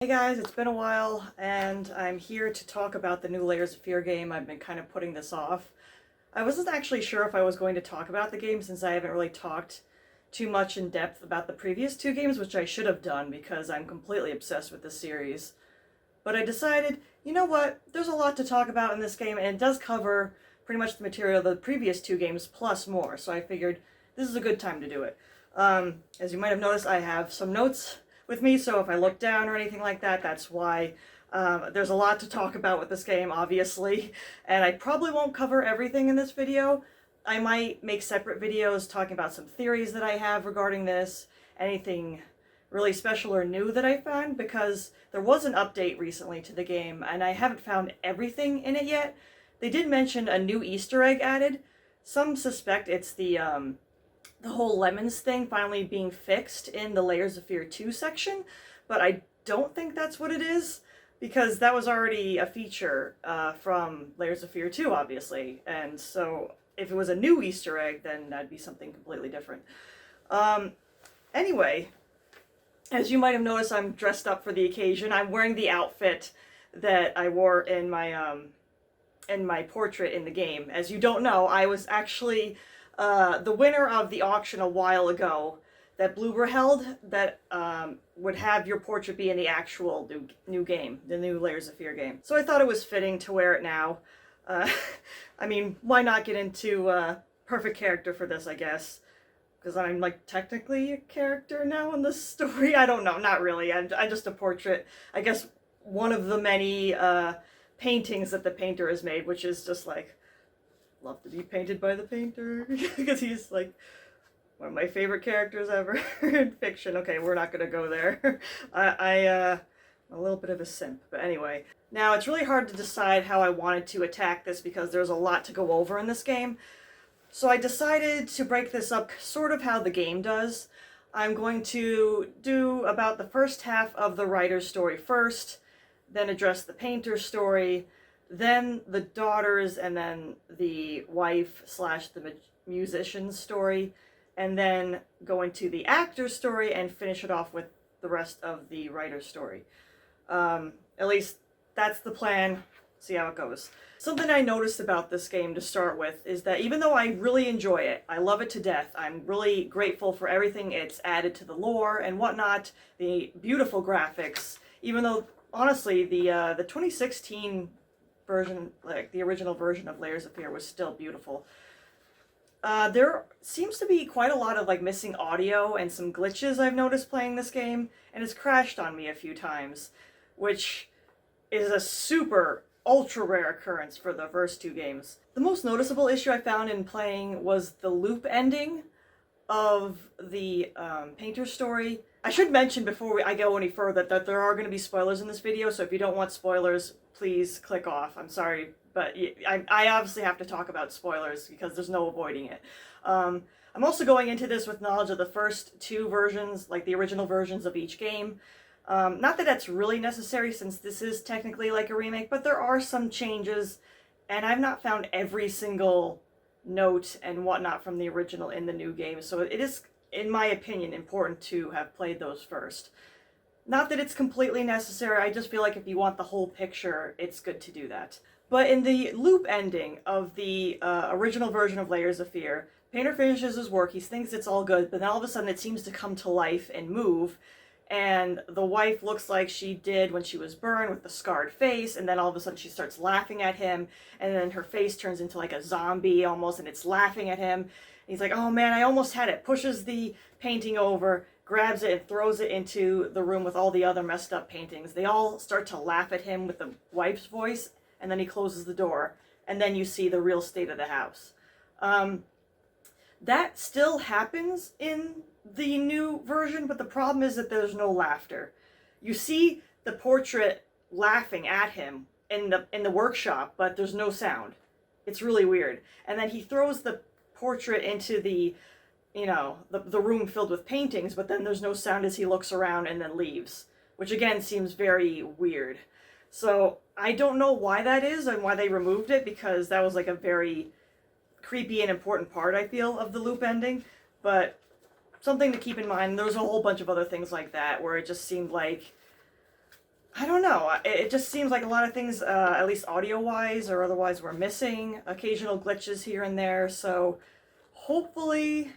Hey guys, it's been a while, and I'm here to talk about the new Layers of Fear game. I've been kind of putting this off. I wasn't actually sure if I was going to talk about the game since I haven't really talked too much in depth about the previous two games, which I should have done because I'm completely obsessed with this series. But I decided, you know what, there's a lot to talk about in this game, and it does cover pretty much the material of the previous two games plus more, so I figured this is a good time to do it. As you might have noticed, I have some notes with me, so if I look down or anything like that, that's why. There's a lot to talk about with this game, obviously, and I probably won't cover everything in this video. I might make separate videos talking about some theories that I have regarding this, anything really special or new that I found, because there was an update recently to the game, and I haven't found everything in it yet. They did mention a new Easter egg added. Some suspect it's the whole lemons thing finally being fixed in the Layers of Fear 2 section, but I don't think that's what it is, because that was already a feature from Layers of Fear 2, obviously, and so if it was a new Easter egg, then that'd be something completely different. Anyway, as you might have noticed, I'm dressed up for the occasion. I'm wearing the outfit that I wore in my portrait in the game. As you don't know, I was actually the winner of the auction a while ago that Bloober held that would have your portrait be in the actual new game, the new Layers of Fear game. So I thought it was fitting to wear it now. I mean, why not get into perfect character for this, I guess? Because I'm like technically a character now in this story. I don't know, not really. I'm just a portrait. I guess one of the many paintings that the painter has made, which is just like, love to be painted by the painter, because he's like one of my favorite characters ever in fiction. Okay, we're not gonna go there. I'm a little bit of a simp, but anyway. Now, it's really hard to decide how I wanted to attack this because there's a lot to go over in this game. So I decided to break this up sort of how the game does. I'm going to do about the first half of the writer's story first, then address the painter's story, then the daughter's, and then the wife slash the musician's story, and then go into the actor's story and finish it off with the rest of the writer's story. At least that's the plan. See how it goes. Something I noticed about this game to start with is that even though I really enjoy it, I love it to death, I'm really grateful for everything it's added to the lore and whatnot, the beautiful graphics, even though honestly the 2016 version, like the original version of Layers of Fear, was still beautiful. There seems to be quite a lot of like missing audio and some glitches I've noticed playing this game, and it's crashed on me a few times, which is a super ultra rare occurrence for the first two games. The most noticeable issue I found in playing was the loop ending of the painter's story. I should mention before I go any further that there are going to be spoilers in this video, so if you don't want spoilers, please click off. I'm sorry, but I obviously have to talk about spoilers because there's no avoiding it. I'm also going into this with knowledge of the first two versions, like the original versions of each game. Not that that's really necessary since this is technically like a remake, but there are some changes, and I've not found every single note and whatnot from the original in the new game, so it is, in my opinion, important to have played those first. Not that it's completely necessary, I just feel like if you want the whole picture, it's good to do that. But in the loop ending of the original version of Layers of Fear, Painter finishes his work, he thinks it's all good, but then all of a sudden it seems to come to life and move, and the wife looks like she did when she was burned with the scarred face, and then all of a sudden she starts laughing at him, and then her face turns into like a zombie almost, and it's laughing at him. And he's like, oh man, I almost had it. Pushes the painting over, grabs it, and throws it into the room with all the other messed up paintings. They all start to laugh at him with the wife's voice, and then he closes the door, and then you see the real state of the house. That still happens in the new version, but the problem is that there's no laughter. You see the portrait laughing at him in the workshop, but there's no sound. It's really weird. And then he throws the portrait into the room filled with paintings, but then there's no sound as he looks around and then leaves, which again seems very weird. So I don't know why that is and why they removed it, because that was like a very creepy and important part, I feel, of the loop ending, but something to keep in mind. There was a whole bunch of other things like that where it just seemed like don't know. It just seems like a lot of things, at least audio-wise or otherwise, were missing. Occasional glitches here and there. So hopefully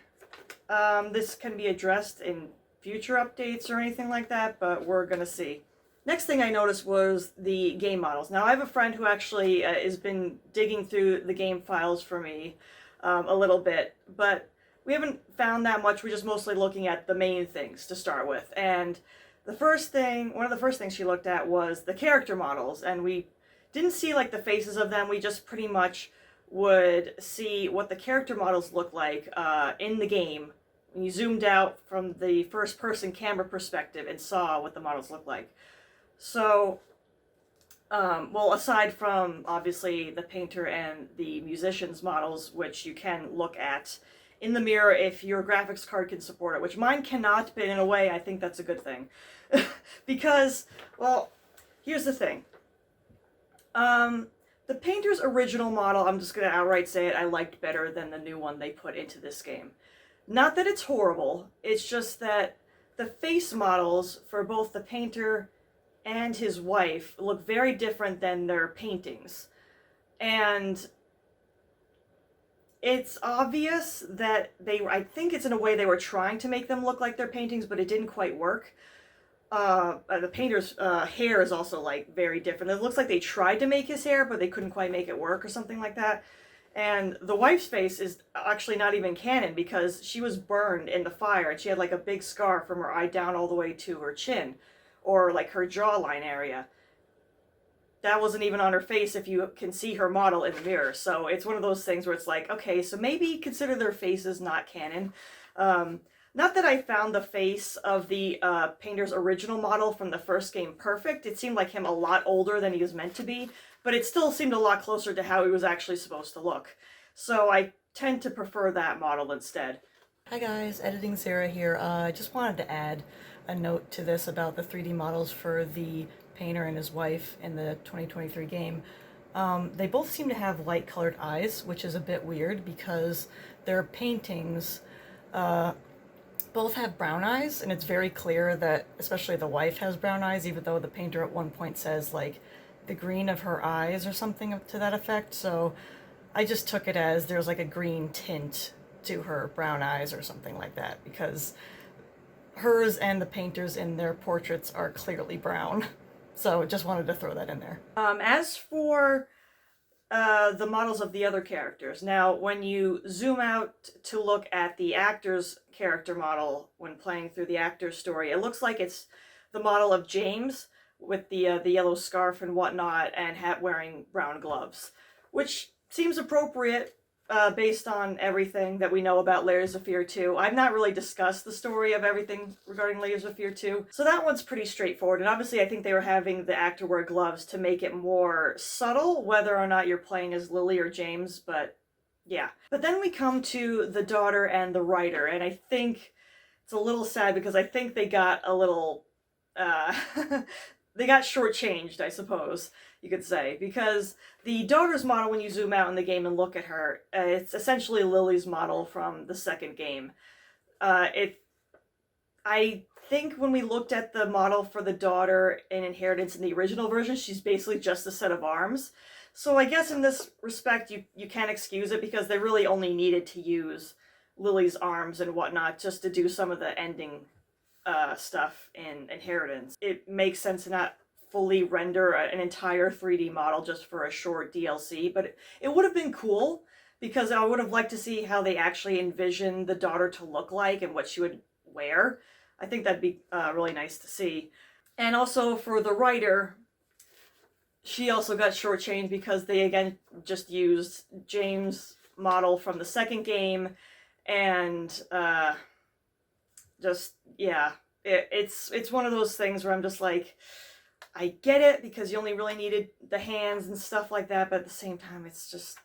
this can be addressed in future updates or anything like that, but we're gonna see. Next thing I noticed was the game models. Now I have a friend who actually has been digging through the game files for me a little bit, but we haven't found that much. We're just mostly looking at the main things to start with. And one of the first things she looked at was the character models, and we didn't see like the faces of them. We just pretty much would see what the character models look like in the game when you zoomed out from the first person camera perspective and saw what the models look like. So, well, aside from obviously the painter and the musician's models, which you can look at in the mirror if your graphics card can support it, which mine cannot, but in a way I think that's a good thing. Because, well, here's the thing. The painter's original model, I'm just going to outright say it, I liked better than the new one they put into this game. Not that it's horrible, it's just that the face models for both the painter and his wife look very different than their paintings. And it's obvious that I think it's in a way they were trying to make them look like their paintings, but it didn't quite work. The painter's hair is also like very different. It looks like they tried to make his hair, but they couldn't quite make it work or something like that. And the wife's face is actually not even canon because she was burned in the fire and she had like a big scar from her eye down all the way to her chin, or like her jawline area. That wasn't even on her face if you can see her model in the mirror. So it's one of those things where it's like, okay, so maybe consider their faces not canon. Not that I found the face of the painter's original model from the first game perfect. It seemed like him a lot older than he was meant to be, but it still seemed a lot closer to how he was actually supposed to look. So I tend to prefer that model instead. Hi guys, Editing Sarah here. I just wanted to add a note to this about the 3D models for the painter and his wife in the 2023 game. They both seem to have light colored eyes, which is a bit weird because their paintings both have brown eyes, and it's very clear that especially the wife has brown eyes, even though the painter at one point says like the green of her eyes or something to that effect. So I just took it as there's like a green tint to her brown eyes or something like that, because hers and the painters in their portraits are clearly brown. So just wanted to throw that in there. As for the models of the other characters, now when you zoom out to look at the actor's character model when playing through the actor's story, it looks like it's the model of James with the yellow scarf and whatnot and wearing brown gloves, which seems appropriate based on everything that we know about Layers of Fear 2. I've not really discussed the story of everything regarding Layers of Fear 2, so that one's pretty straightforward. And obviously I think they were having the actor wear gloves to make it more subtle, whether or not you're playing as Lily or James, but yeah. But then we come to the daughter and the writer, and I think it's a little sad because I think they got a little, they got shortchanged, I suppose you could say, because the daughter's model, when you zoom out in the game and look at her, it's essentially Lily's model from the second game. I think when we looked at the model for the daughter in Inheritance in the original version, she's basically just a set of arms. So I guess in this respect, you can excuse it because they really only needed to use Lily's arms and whatnot just to do some of the ending stuff in Inheritance. It makes sense to not fully render an entire 3D model just for a short DLC, but it would have been cool because I would have liked to see how they actually envision the daughter to look like and what she would wear. I think that'd be really nice to see. And also for the writer, she also got shortchanged because they again just used James' model from the second game, and just yeah, it's one of those things where I'm just like, I get it because you only really needed the hands and stuff like that, but at the same time it's just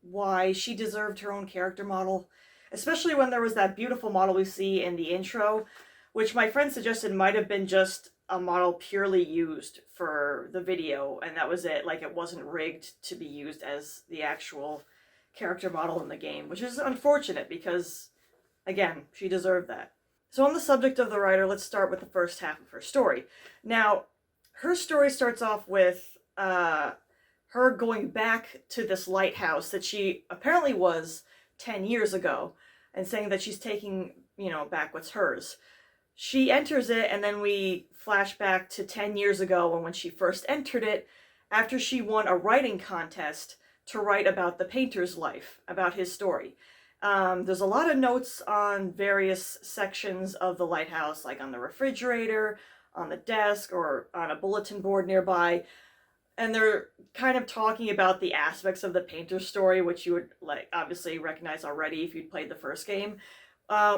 why she deserved her own character model, especially when there was that beautiful model we see in the intro, which my friend suggested might have been just a model purely used for the video, and that was it. Like, it wasn't rigged to be used as the actual character model in the game, which is unfortunate because, again, she deserved that. So on the subject of the writer, let's start with the first half of her story. Now, her story starts off with her going back to this lighthouse that she apparently was 10 years ago and saying that she's taking, back what's hers. She enters it, and then we flash back to 10 years ago when she first entered it after she won a writing contest to write about the painter's life, about his story. There's a lot of notes on various sections of the lighthouse, like on the refrigerator, on the desk, or on a bulletin board nearby. And they're kind of talking about the aspects of the painter's story, which you would obviously recognize already if you'd played the first game.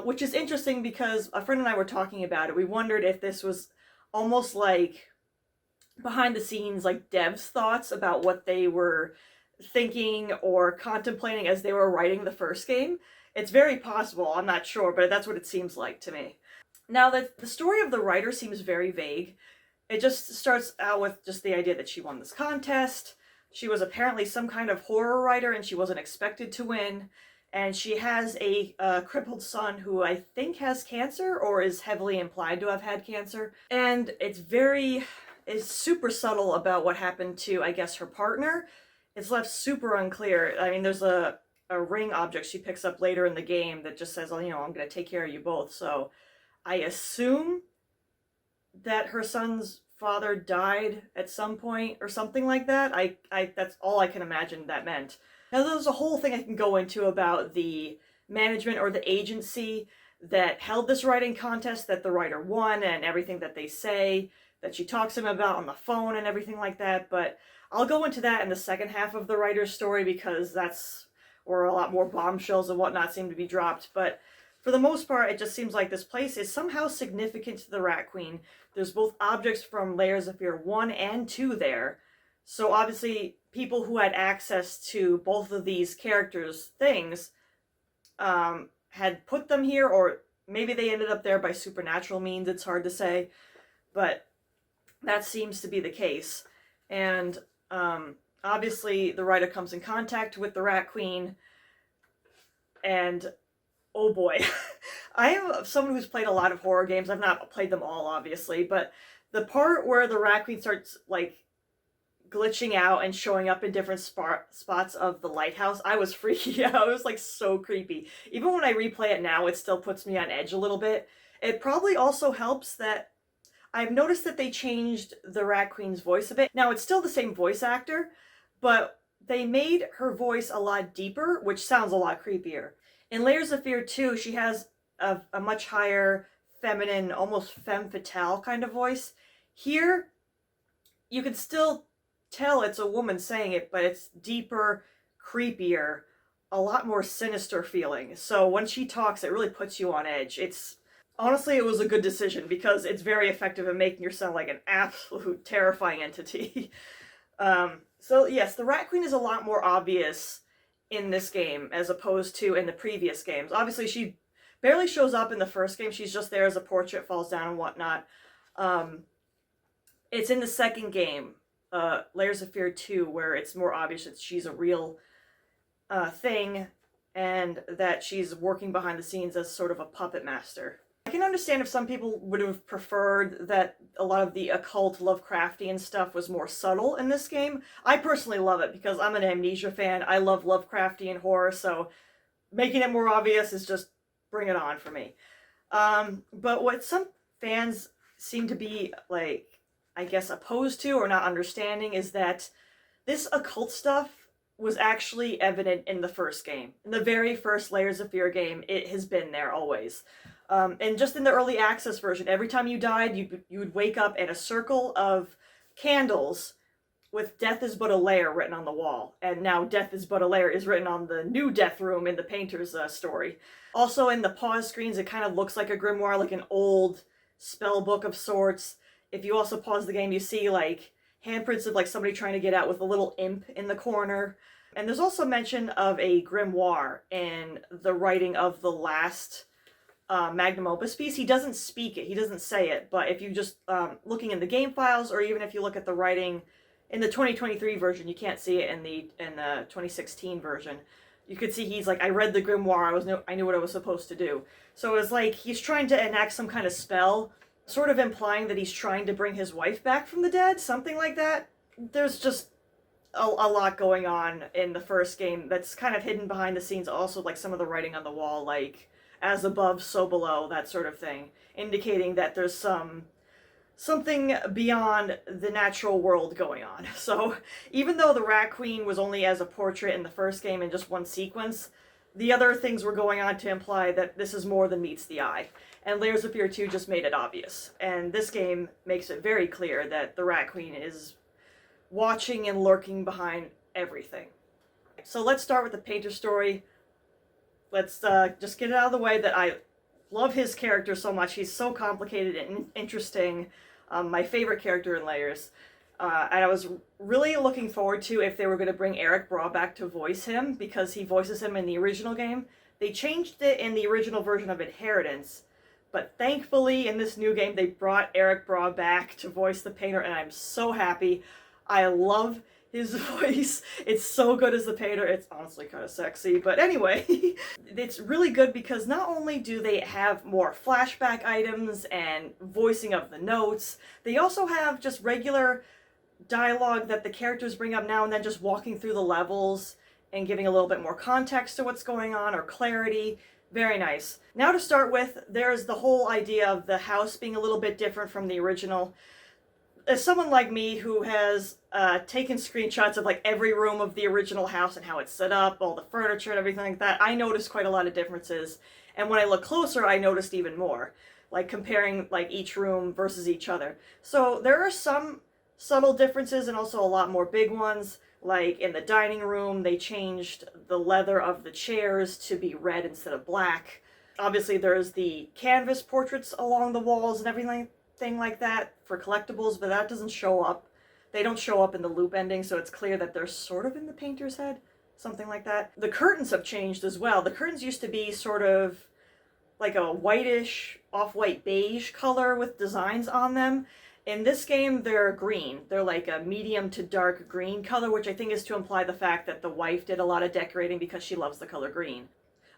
Which is interesting because a friend and I were talking about it. We wondered if this was almost like behind the scenes, like devs' thoughts about what they were thinking or contemplating as they were writing the first game. It's very possible, I'm not sure, but that's what it seems like to me. Now, the story of the writer seems very vague. It just starts out with just the idea that she won this contest. She was apparently some kind of horror writer and she wasn't expected to win. And she has a crippled son who I think has cancer or is heavily implied to have had cancer. And it's super subtle about what happened to, I guess, her partner. It's left super unclear. I mean, there's a ring object she picks up later in the game that just says, oh, I'm going to take care of you both. So I assume that her son's father died at some point or something like that. I that's all I can imagine that meant. Now, there's a whole thing I can go into about the management or the agency that held this writing contest that the writer won and everything that they say that she talks to him about on the phone and everything like that, but I'll go into that in the second half of the writer's story because that's where a lot more bombshells and whatnot seem to be dropped. But for the most part, it just seems like this place is somehow significant to the Rat Queen. There's both objects from Layers of Fear 1 and 2 there. So obviously, people who had access to both of these characters' things had put them here, or maybe they ended up there by supernatural means, it's hard to say. But that seems to be the case. And obviously, the writer comes in contact with the Rat Queen, and oh boy. I am someone who's played a lot of horror games. I've not played them all, obviously, but the part where the Rat Queen starts, glitching out and showing up in different spots of the lighthouse, I was freaky out. It was, so creepy. Even when I replay it now, it still puts me on edge a little bit. It probably also helps that I've noticed that they changed the Rat Queen's voice a bit. Now, it's still the same voice actor, but they made her voice a lot deeper, which sounds a lot creepier. In Layers of Fear 2, she has a much higher feminine, almost femme fatale kind of voice. Here, you can still tell it's a woman saying it, but it's deeper, creepier, a lot more sinister feeling. So when she talks, it really puts you on edge. Honestly, it was a good decision because it's very effective in making her sound like an absolute terrifying entity. So yes, the Rat Queen is a lot more obvious in this game as opposed to in the previous games. Obviously, she barely shows up in the first game. She's just there as a portrait, falls down and whatnot. It's in the second game, Layers of Fear 2, where it's more obvious that she's a real thing and that she's working behind the scenes as sort of a puppet master. I can understand if some people would have preferred that a lot of the occult Lovecraftian stuff was more subtle in this game. I personally love it because I'm an Amnesia fan. I love Lovecraftian horror, so making it more obvious is just bring it on for me. But what some fans seem to be, I guess, opposed to or not understanding is that this occult stuff was actually evident in the first game. In the very first Layers of Fear game, it has been there always. And just in the early access version, every time you died, you would wake up in a circle of candles with "Death is but a layer" written on the wall. And now "Death is but a layer" is written on the new death room in the painter's story. Also in the pause screens, it kind of looks like a grimoire, like an old spell book of sorts. If you also pause the game, you see handprints of somebody trying to get out with a little imp in the corner. And there's also mention of a grimoire in the writing of the last magnum opus piece. He doesn't speak it, he doesn't say it, but if you just looking in the game files, or even if you look at the writing in the 2023 version, you can't see it in the 2016 version. You could see he's I read the grimoire, I knew what I was supposed to do. So it was he's trying to enact some kind of spell sort of implying that he's trying to bring his wife back from the dead, something like that. There's just a lot going on in the first game that's kind of hidden behind the scenes. Also, like some of the writing on the wall, like as above, so below, that sort of thing, indicating that there's something beyond the natural world going on. So even though the Rat Queen was only as a portrait in the first game in just one sequence, the other things were going on to imply that this is more than meets the eye. And Layers of Fear 2 just made it obvious. And this game makes it very clear that the Rat Queen is watching and lurking behind everything. So let's start with the painter story. Let's just get it out of the way that I love his character so much. He's so complicated and interesting. My favorite character in Layers. And I was really looking forward to if they were going to bring Eric Braw back to voice him, because he voices him in the original game. They changed it in the original version of Inheritance, but thankfully in this new game they brought Eric Braw back to voice the painter, and I'm so happy. I love his voice. It's so good as the painter. It's honestly kind of sexy. But anyway, it's really good because not only do they have more flashback items and voicing of the notes, they also have just regular dialogue that the characters bring up now and then, just walking through the levels and giving a little bit more context to what's going on, or clarity. Very nice. Now to start with, there's the whole idea of the house being a little bit different from the original. As someone like me who has taken screenshots of like every room of the original house and how it's set up, all the furniture and everything like that, I noticed quite a lot of differences. And when I look closer, I noticed even more, like comparing like each room versus each other. So there are some subtle differences and also a lot more big ones. Like in the dining room, they changed the leather of the chairs to be red instead of black. Obviously there's the canvas portraits along the walls and everything like that for collectibles, but that doesn't show up. They don't show up in the loop ending, so it's clear that they're sort of in the painter's head, something like that. The curtains have changed as well. The curtains used to be sort of like a whitish, off-white beige color with designs on them. In this game, they're green. They're like a medium to dark green color, which I think is to imply the fact that the wife did a lot of decorating because she loves the color green.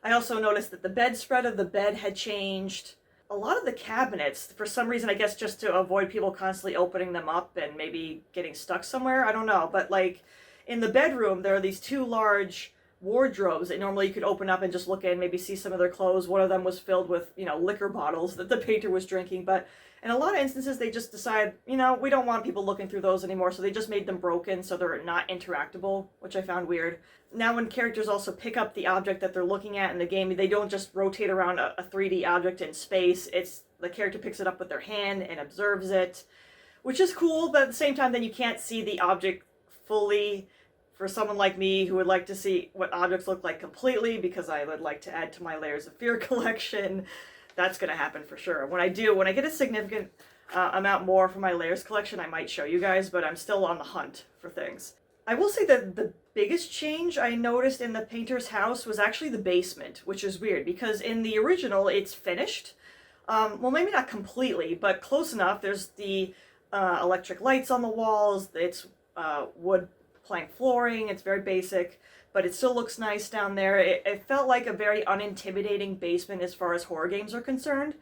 I also noticed that the bedspread of the bed had changed. A lot of the cabinets, for some reason, I guess just to avoid people constantly opening them up and maybe getting stuck somewhere, I don't know, but like in the bedroom there are these two large wardrobes that normally you could open up and just look in, maybe see some of their clothes. One of them was filled with, liquor bottles that the painter was drinking, but in a lot of instances they just decide, we don't want people looking through those anymore, so they just made them broken so they're not interactable, which I found weird. Now when characters also pick up the object that they're looking at in the game, they don't just rotate around a 3D object in space. It's the character picks it up with their hand and observes it, which is cool, but at the same time then you can't see the object fully. For someone like me who would like to see what objects look like completely, because I would like to add to my Layers of Fear collection, that's going to happen for sure. When I get a significant amount more for my Layers collection, I might show you guys, but I'm still on the hunt for things. I will say that the biggest change I noticed in the painter's house was actually the basement, which is weird because in the original it's finished. Well, maybe not completely, but close enough. There's the electric lights on the walls, it's wood plank flooring, it's very basic, but it still looks nice down there. It felt like a very unintimidating basement as far as horror games are concerned.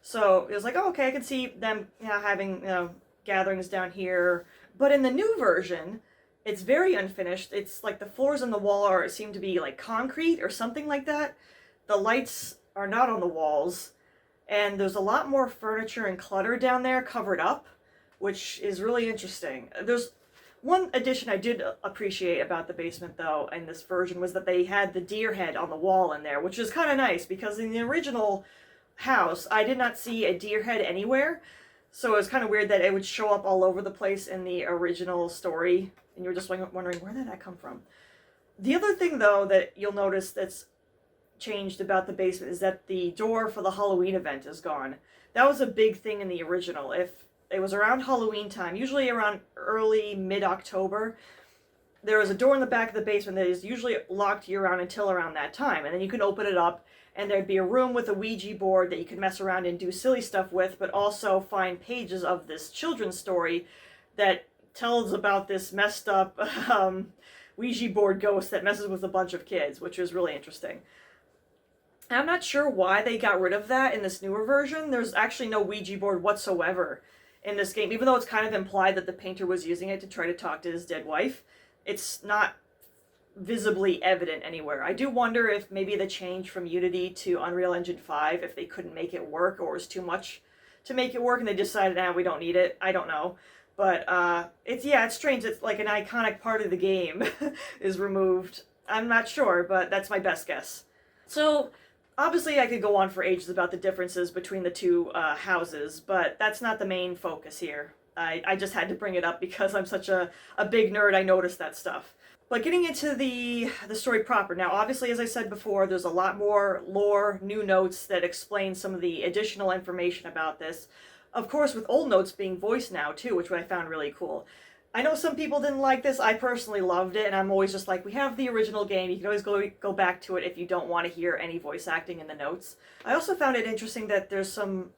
So it was like, oh, okay, I can see them having gatherings down here. But in the new version, it's very unfinished. It's like the floors and the wall seem to be like concrete or something like that. The lights are not on the walls, and there's a lot more furniture and clutter down there covered up, which is really interesting. There's one addition I did appreciate about the basement, though, in this version, was that they had the deer head on the wall in there, which is kind of nice, because in the original house, I did not see a deer head anywhere, so it was kind of weird that it would show up all over the place in the original story, and you were just wondering, where did that come from? The other thing, though, that you'll notice that's changed about the basement is that the door for the Halloween event is gone. That was a big thing in the original. If it was around Halloween time, usually around early mid-October, there was a door in the back of the basement that is usually locked year-round until around that time, and then you can open it up and there'd be a room with a Ouija board that you could mess around and do silly stuff with, but also find pages of this children's story that tells about this messed up Ouija board ghost that messes with a bunch of kids, which was really interesting. I'm not sure why they got rid of that in this newer version. There's actually no Ouija board whatsoever in this game, even though it's kind of implied that the painter was using it to try to talk to his dead wife. It's not visibly evident anywhere. I do wonder if maybe the change from Unity to Unreal Engine 5, if they couldn't make it work or it was too much to make it work and they decided, we don't need it. I don't know. But it's strange. It's like an iconic part of the game is removed. I'm not sure, but that's my best guess. So, obviously I could go on for ages about the differences between the two houses, but that's not the main focus here. I just had to bring it up because I'm such a big nerd, I noticed that stuff. But getting into the story proper, now obviously as I said before, there's a lot more lore, new notes that explain some of the additional information about this. Of course, with old notes being voiced now too, which I found really cool. I know some people didn't like this. I personally loved it, and I'm always just like, we have the original game. You can always go back to it if you don't want to hear any voice acting in the notes. I also found it interesting that there's some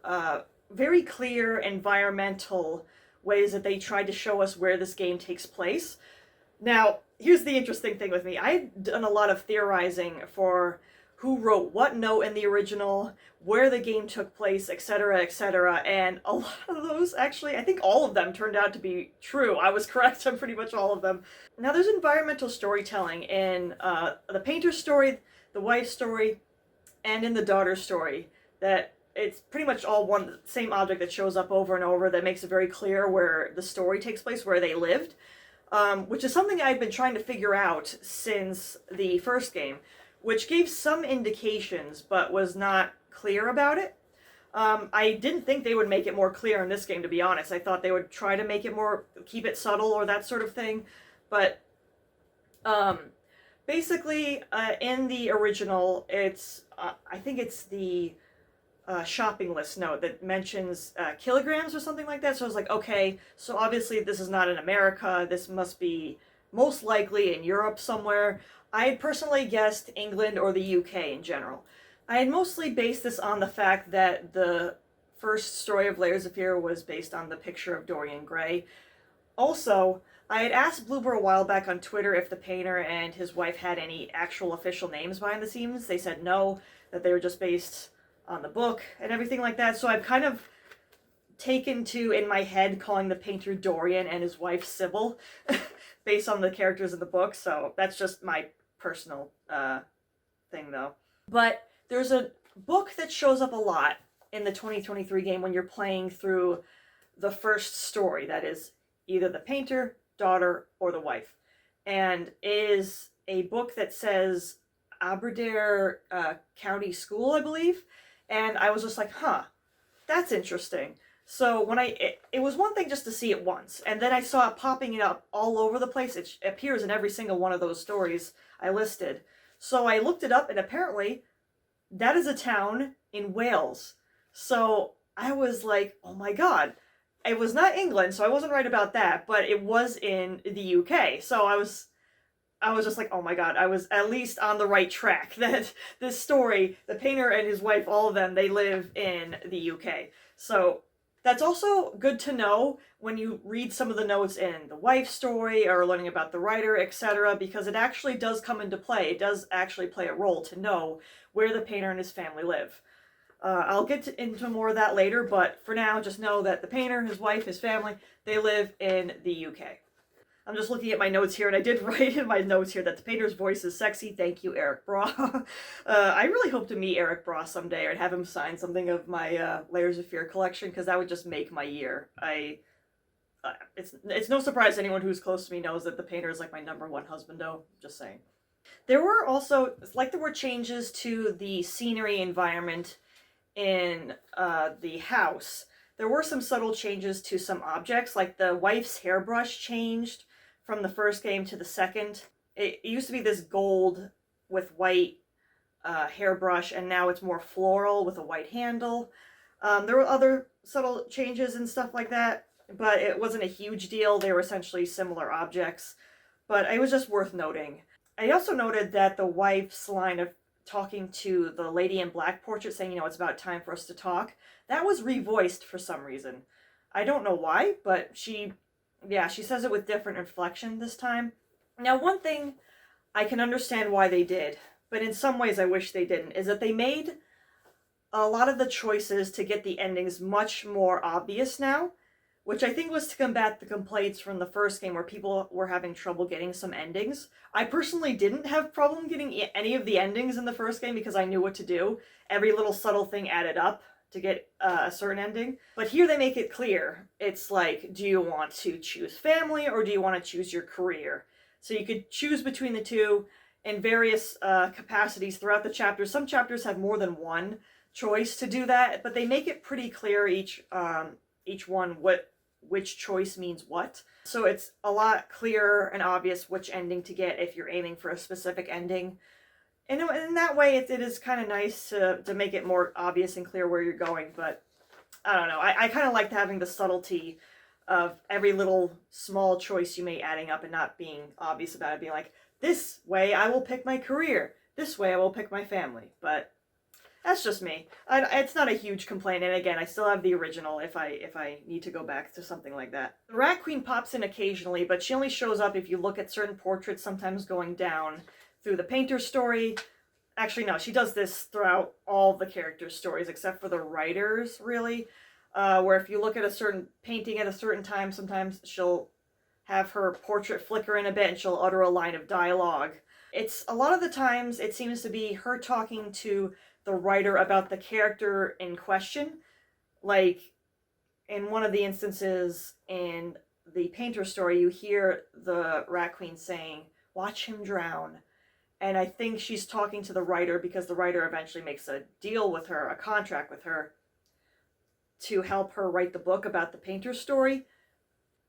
very clear environmental ways that they tried to show us where this game takes place. Now, here's the interesting thing with me. I've done a lot of theorizing for who wrote what note in the original, where the game took place, etc., and a lot of those, actually, I think all of them turned out to be true. I was correct on pretty much all of them. Now, there's environmental storytelling in the painter's story, the wife's story, and in the daughter's story, that it's pretty much all one same object that shows up over and over that makes it very clear where the story takes place, where they lived, which is something I've been trying to figure out since the first game, which gave some indications but was not clear about it. I didn't think they would make it more clear in this game, to be honest. I thought they would try to make it more, keep it subtle or that sort of thing. But basically, in the original, it's, I think it's the shopping list note that mentions kilograms or something like that. So I was like, okay, so obviously this is not in America. This must be most likely in Europe somewhere. I had personally guessed England or the UK in general. I had mostly based this on the fact that the first story of Layers of Fear was based on the picture of Dorian Gray. Also, I had asked Bloober a while back on Twitter if the painter and his wife had any actual official names behind the scenes. They said no, that they were just based on the book and everything like that. So I've kind of taken to, in my head, calling the painter Dorian and his wife Sybil based on the characters in the book. So that's just my personal thing, though. But there's a book that shows up a lot in the 2023 game when you're playing through the first story, that is either the painter, daughter, or the wife, and is a book that says Aberdare County School, I believe, and I was just like, huh, that's interesting. So when it was one thing just to see it once, and then I saw it popping up all over the place. It appears in every single one of those stories I listed. So I looked it up, and apparently that is a town in Wales. So I was like, oh my god. It was not England, so I wasn't right about that, but it was in the UK. So I was just like, oh my god, I was at least on the right track. That this story, the painter and his wife, all of them, they live in the UK. So that's also good to know when you read some of the notes in the wife's story or learning about the writer, etc., because it actually does come into play. It does actually play a role to know where the painter and his family live. I'll get into more of that later, but for now, just know that the painter, his wife, his family, they live in the UK. I'm just looking at my notes here, and I did write in my notes here that the painter's voice is sexy. Thank you, Eric Braw. I really hope to meet Eric Braw someday or have him sign something of my Layers of Fear collection, because that would just make my year. It's no surprise anyone who's close to me knows that the painter is like my #1 husband, though. Just saying. There were also, there were changes to the scenery environment in the house. There were some subtle changes to some objects, like the wife's hairbrush changed from the first game to the second. It used to be this gold with white hairbrush, and now it's more floral with a white handle. There were other subtle changes and stuff like that, but it wasn't a huge deal. They were essentially similar objects, but it was just worth noting. I also noted that the wife's line of talking to the lady in black portrait saying, it's about time for us to talk, that was revoiced for some reason. I don't know why, but she says it with different inflection this time. Now, one thing I can understand why they did, but in some ways I wish they didn't, is that they made a lot of the choices to get the endings much more obvious now, which I think was to combat the complaints from the first game where people were having trouble getting some endings. I personally didn't have problem getting any of the endings in the first game because I knew what to do. Every little subtle thing added up to get a certain ending. But here they make it clear. It's like, do you want to choose family or do you want to choose your career? So you could choose between the two in various capacities throughout the chapters. Some chapters have more than one choice to do that, but they make it pretty clear each one which choice means what. So it's a lot clearer and obvious which ending to get if you're aiming for a specific ending. And in that way, it is kind of nice to make it more obvious and clear where you're going. But I don't know. I kind of liked having the subtlety of every little small choice you make adding up and not being obvious about it. Being like, this way I will pick my career. This way I will pick my family. But that's just me. It's not a huge complaint, and again, I still have the original if I need to go back to something like that. The Rat Queen pops in occasionally, but she only shows up if you look at certain portraits, sometimes going down through the painter's story. Actually, no, she does this throughout all the characters' stories, except for the writers, really. Where if you look at a certain painting at a certain time, sometimes she'll have her portrait flicker in a bit and she'll utter a line of dialogue. It's a lot of the times it seems to be her talking to the writer about the character in question. Like in one of the instances in the painter story, you hear the Rat Queen saying, "Watch him drown." And I think she's talking to the writer because the writer eventually makes a deal with her, a contract with her, to help her write the book about the painter's story.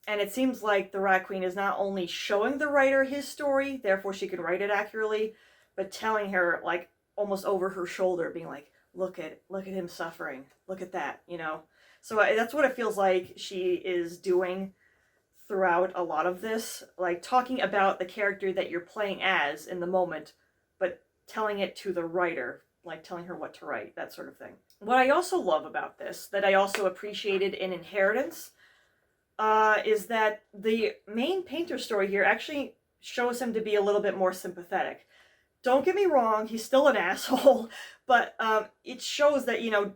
And it seems like the Rat Queen is not only showing the writer his story, therefore she can write it accurately, but telling her, like, almost over her shoulder, being like, look at him suffering, look at that, you know. So that's what it feels like she is doing throughout a lot of this, like talking about the character that you're playing as in the moment, but telling it to the writer, like telling her what to write, that sort of thing. What I also love about this, that I also appreciated in Inheritance, is that the main painter story here actually shows him to be a little bit more sympathetic. Don't get me wrong, he's still an asshole, but it shows that, you know,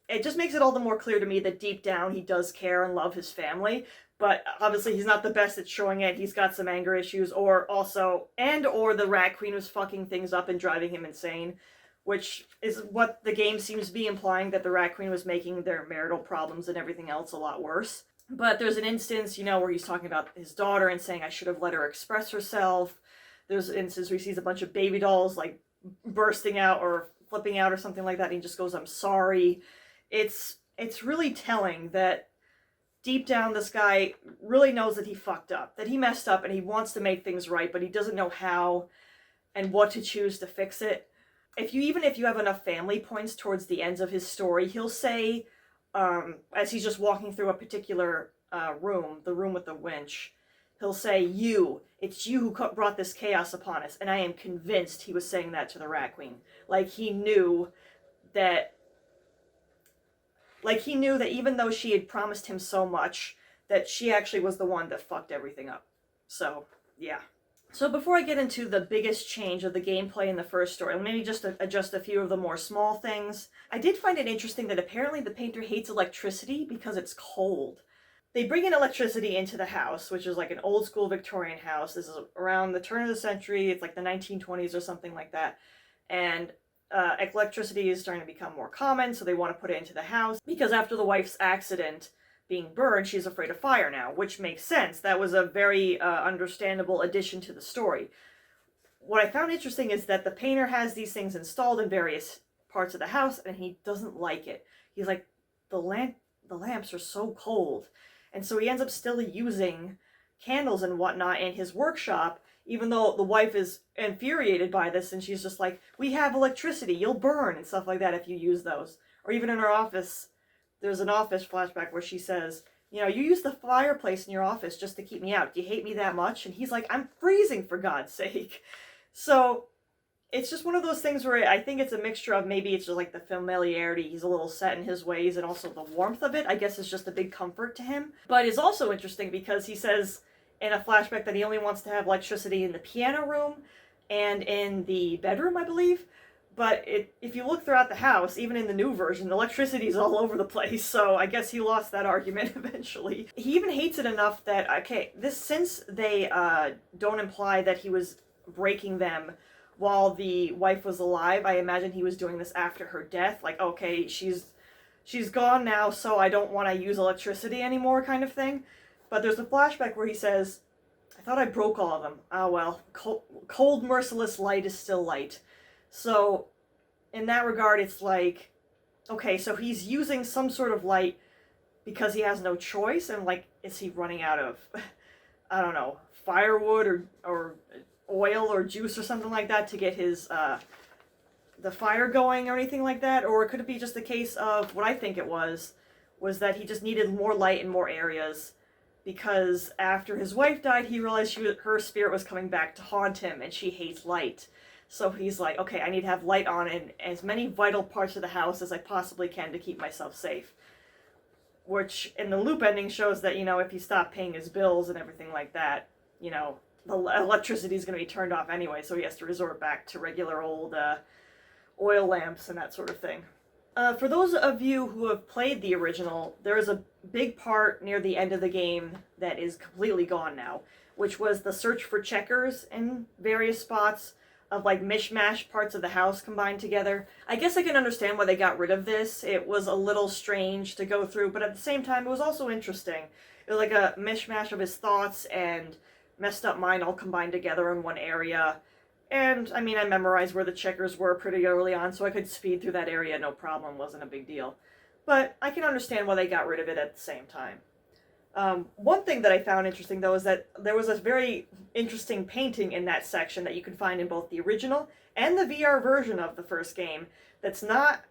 it just makes it all the more clear to me that deep down he does care and love his family, but obviously he's not the best at showing it. He's got some anger issues, or the Rat Queen was fucking things up and driving him insane, which is what the game seems to be implying, that the Rat Queen was making their marital problems and everything else a lot worse. But there's an instance, you know, where he's talking about his daughter and saying, I should have let her express herself. There's an instance where he sees a bunch of baby dolls, like, bursting out or flipping out or something like that, and he just goes, I'm sorry. It's really telling that deep down this guy really knows that he fucked up, that he messed up, and he wants to make things right, but he doesn't know how and what to choose to fix it. Even if you have enough family points towards the ends of his story, he'll say, as he's just walking through a particular room, the room with the winch, he'll say, it's you who brought this chaos upon us. And I am convinced he was saying that to the Rat Queen. Like he knew that even though she had promised him so much, that she actually was the one that fucked everything up. So, yeah. So before I get into the biggest change of the gameplay in the first story, let me just adjust a few of the more small things. I did find it interesting that apparently the painter hates electricity because it's cold. They bring in electricity into the house, which is like an old school Victorian house. This is around the turn of the century. It's like the 1920s or something like that. And electricity is starting to become more common, so they want to put it into the house because after the wife's accident being burned, she's afraid of fire now, which makes sense. That was a very understandable addition to the story. What I found interesting is that the painter has these things installed in various parts of the house, and he doesn't like it. He's like, the lamps are so cold. And so he ends up still using candles and whatnot in his workshop, even though the wife is infuriated by this, and she's just like, we have electricity, you'll burn, and stuff like that if you use those. Or even in her office, there's an office flashback where she says, you know, you use the fireplace in your office just to keep me out. Do you hate me that much? And he's like, I'm freezing, for God's sake. So it's just one of those things where I think it's a mixture of maybe it's just like the familiarity, he's a little set in his ways, and also the warmth of it, I guess, is just a big comfort to him. But it's also interesting because he says in a flashback that he only wants to have electricity in the piano room and in the bedroom, I believe. But if you look throughout the house, even in the new version, the electricity is all over the place. So I guess he lost that argument eventually. He even hates it enough that, okay, since they don't imply that he was breaking them while the wife was alive, I imagine he was doing this after her death. Like, okay, she's gone now, so I don't want to use electricity anymore, kind of thing. But there's a flashback where he says, I thought I broke all of them. Ah, well, cold, merciless light is still light. So, in that regard, it's like, okay, so he's using some sort of light because he has no choice, and like, is he running out of, I don't know, firewood or oil or juice or something like that to get his, the fire going or anything like that? Or could it be just a case of, what I think it was that he just needed more light in more areas, because after his wife died, he realized her spirit was coming back to haunt him, and she hates light. So he's like, okay, I need to have light on in as many vital parts of the house as I possibly can to keep myself safe. Which, in the loop ending, shows that, if he stopped paying his bills and everything like that, the electricity is going to be turned off anyway, so he has to resort back to regular old oil lamps and that sort of thing. For those of you who have played the original, there is a big part near the end of the game that is completely gone now, which was the search for checkers in various spots of like mishmash parts of the house combined together. I guess I can understand why they got rid of this. It was a little strange to go through, but at the same time, it was also interesting. It was like a mishmash of his thoughts and messed up mind all combined together in one area. And, I mean, I memorized where the checkers were pretty early on, so I could speed through that area, no problem, wasn't a big deal. But I can understand why they got rid of it at the same time. One thing that I found interesting, though, is that there was a very interesting painting in that section that you can find in both the original and the VR version of the first game that's not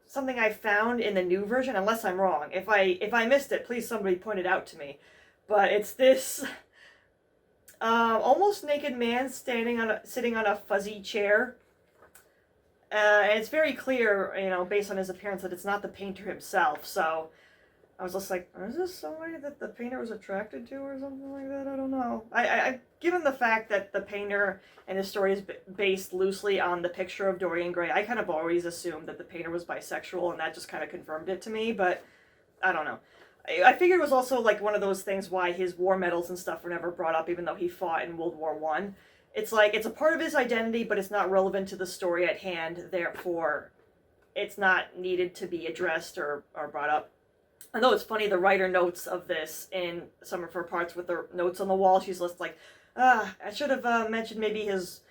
something I found in the new version, unless I'm wrong. If I missed it, please somebody point it out to me. But it's this almost naked man sitting on a fuzzy chair. And it's very clear, based on his appearance, that it's not the painter himself, so I was just like, is this somebody that the painter was attracted to or something like that? I don't know. Given the fact that the painter and his story is based loosely on the picture of Dorian Gray, I kind of always assumed that the painter was bisexual, and that just kind of confirmed it to me, but I don't know. I figured it was also like one of those things why his war medals and stuff were never brought up, even though he fought in World War I. It's like, it's a part of his identity, but it's not relevant to the story at hand, therefore it's not needed to be addressed or brought up. Although it's funny, the writer notes of this in some of her parts with the notes on the wall. She's just like, I should have mentioned maybe his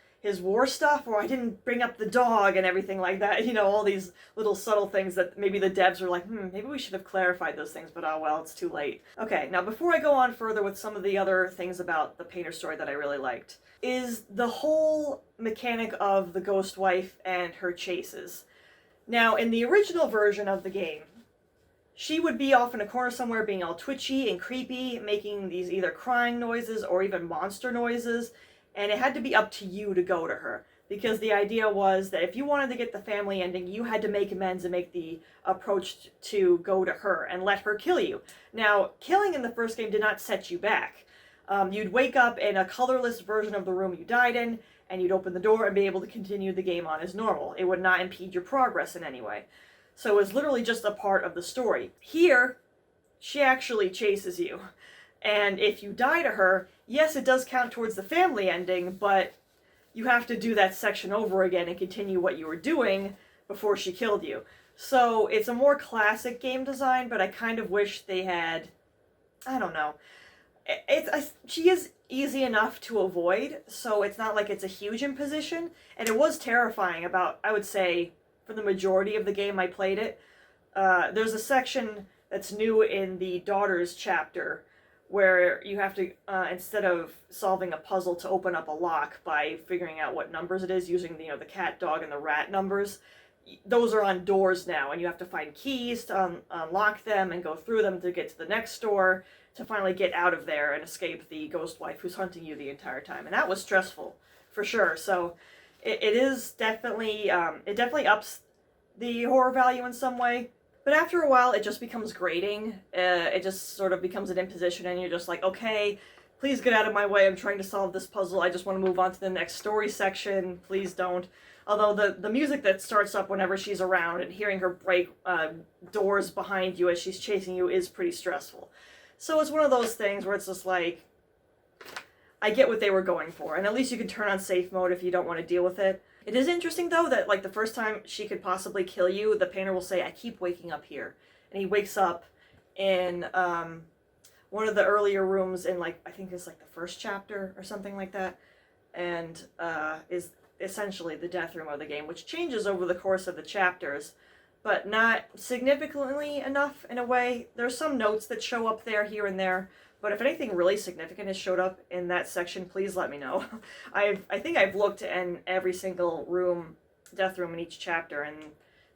war stuff, or I didn't bring up the dog and everything like that. All these little subtle things that maybe the devs were like, maybe we should have clarified those things, but oh well, it's too late. Okay, now before I go on further with some of the other things about the painter story that I really liked, is the whole mechanic of the ghost wife and her chases. Now, in the original version of the game, she would be off in a corner somewhere being all twitchy and creepy, making these either crying noises or even monster noises, and it had to be up to you to go to her. Because the idea was that if you wanted to get the family ending, you had to make amends and make the approach to go to her and let her kill you. Now, killing in the first game did not set you back. You'd wake up in a colorless version of the room you died in, and you'd open the door and be able to continue the game on as normal. It would not impede your progress in any way. So it was literally just a part of the story. Here, she actually chases you. And if you die to her, yes, it does count towards the family ending, but you have to do that section over again and continue what you were doing before she killed you. So it's a more classic game design, but I kind of wish they had, I don't know. She is easy enough to avoid, so it's not like it's a huge imposition, and it was terrifying about, I would say, for the majority of the game I played it. There's a section that's new in the Daughters chapter where you have to, instead of solving a puzzle to open up a lock by figuring out what numbers it is using the cat, dog, and the rat numbers, those are on doors now, and you have to find keys to unlock them and go through them to get to the next door to finally get out of there and escape the ghost wife who's hunting you the entire time. And that was stressful, for sure. So it is definitely, it definitely ups the horror value in some way. But after a while, it just becomes grating. It just sort of becomes an imposition, and you're just like, okay, Please get out of my way. I'm trying to solve this puzzle. I just want to move on to the next story section. Please don't. Although the music that starts up whenever she's around and hearing her break doors behind you as she's chasing you is pretty stressful. So it's one of those things where it's just like, I get what they were going for, and at least you can turn on safe mode if you don't want to deal with it. It is interesting, though, that, like, the first time she could possibly kill you, the painter will say, I keep waking up here. And he wakes up in one of the earlier rooms in, like, I think it's, like, the first chapter or something like that, and is essentially the death room of the game, which changes over the course of the chapters, but not significantly enough in a way. There's some notes that show up there, here and there, but if anything really significant has showed up in that section, please let me know. I think I've looked in every single room, death room in each chapter, and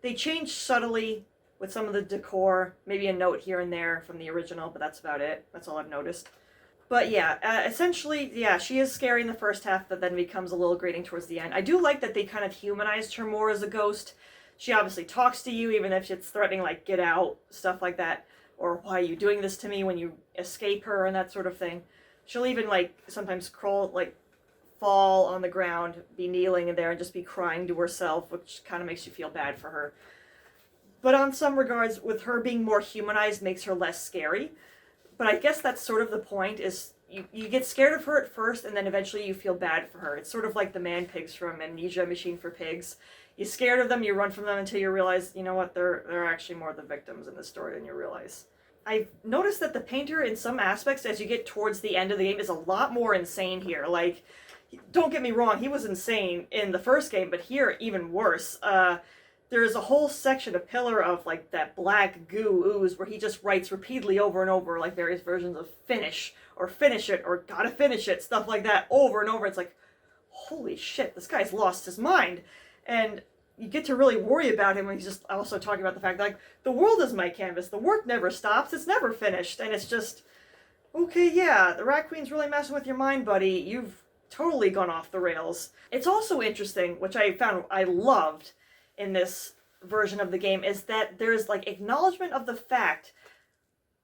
they change subtly with some of the decor, maybe a note here and there from the original, but that's about it. That's all I've noticed. But yeah, essentially, yeah, she is scary in the first half, but then becomes a little grating towards the end. I do like that they kind of humanized her more as a ghost. She obviously talks to you, even if it's threatening, like, get out, stuff like that. Or why are you doing this to me when you escape her and that sort of thing. She'll even, like, sometimes crawl, like, fall on the ground, be kneeling in there and just be crying to herself, which kind of makes you feel bad for her. But on some regards, with her being more humanized makes her less scary. But I guess that's sort of the point, is you get scared of her at first, and then eventually you feel bad for her. It's sort of like the man pigs from Amnesia Machine for Pigs. You're scared of them, you run from them until you realize, you know what, they're actually more the victims in this story than you realize. I've noticed that the painter, in some aspects, as you get towards the end of the game, is a lot more insane here. Like, don't get me wrong, he was insane in the first game, but here, even worse. There's a whole section, a pillar of, like, that black goo ooze where he just writes repeatedly over and over, like, various versions of finish, or finish it, or gotta finish it, stuff like that, over and over. It's like, holy shit, this guy's lost his mind. And you get to really worry about him when he's just also talking about the fact that, like, the world is my canvas, the work never stops, it's never finished. And it's just, okay, yeah, the Rat Queen's really messing with your mind, buddy. You've totally gone off the rails. It's also interesting, which I found I loved in this version of the game, is that there's, like, acknowledgement of the fact,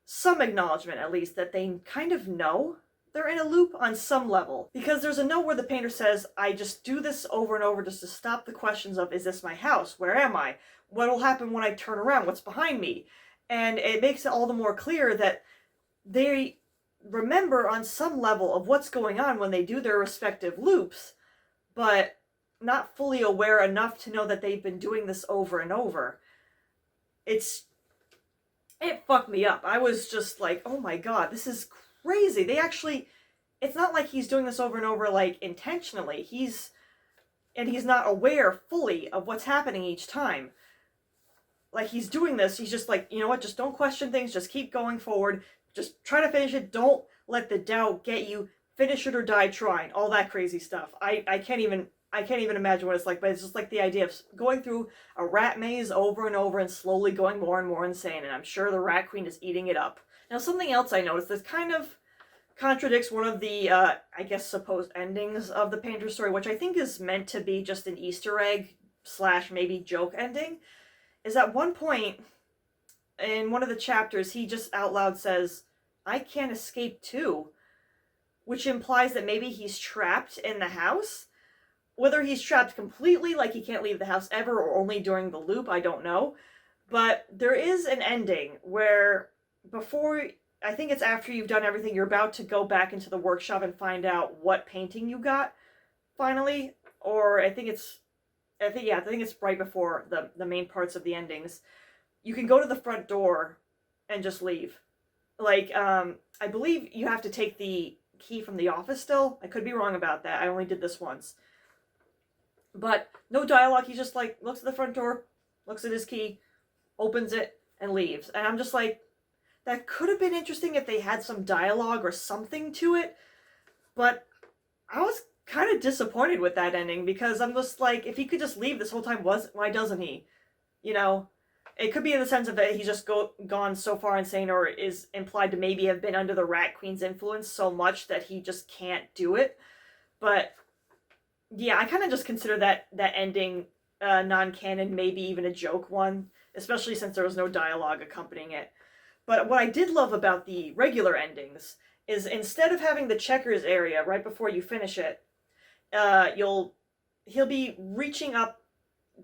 some acknowledgement at least, that they kind of know they're in a loop on some level. Because there's a note where the painter says, I just do this over and over just to stop the questions of, is this my house? Where am I? What will happen when I turn around? What's behind me? And it makes it all the more clear that they remember on some level of what's going on when they do their respective loops, but not fully aware enough to know that they've been doing this over and over. It fucked me up. I was just like, oh my god, this is crazy. They actually, it's not like he's doing this over and over, like, intentionally. He's not aware fully of what's happening each time. Like, he's doing this, he's just like, you know what, just don't question things, just keep going forward, just try to finish it, don't let the doubt get you, finish it or die trying, all that crazy stuff. I can't even imagine what it's like, but it's just like the idea of going through a rat maze over and over and slowly going more and more insane, and I'm sure the Rat Queen is eating it up. Now, something else I noticed that kind of contradicts one of the, I guess, supposed endings of the painter's story, which I think is meant to be just an Easter egg / maybe joke ending, is at one point in one of the chapters, he just out loud says, I can't escape too, which implies that maybe he's trapped in the house. Whether he's trapped completely, like he can't leave the house ever, or only during the loop, I don't know. But there is an ending where before, I think it's after you've done everything, you're about to go back into the workshop and find out what painting you got, finally. Or I think it's right before the main parts of the endings. You can go to the front door and just leave. Like, I believe you have to take the key from the office still. I could be wrong about that. I only did this once. But no dialogue. He just, like, looks at the front door, looks at his key, opens it, and leaves. And I'm just like, that could have been interesting if they had some dialogue or something to it. But I was kind of disappointed with that ending, because I'm just like, if he could just leave this whole time, why doesn't he? You know? It could be in the sense of that he's just gone so far insane, or is implied to maybe have been under the Rat Queen's influence so much that he just can't do it. But yeah, I kind of just consider that ending non-canon, maybe even a joke one, especially since there was no dialogue accompanying it. But what I did love about the regular endings is instead of having the checkers area right before you finish it, he'll be reaching up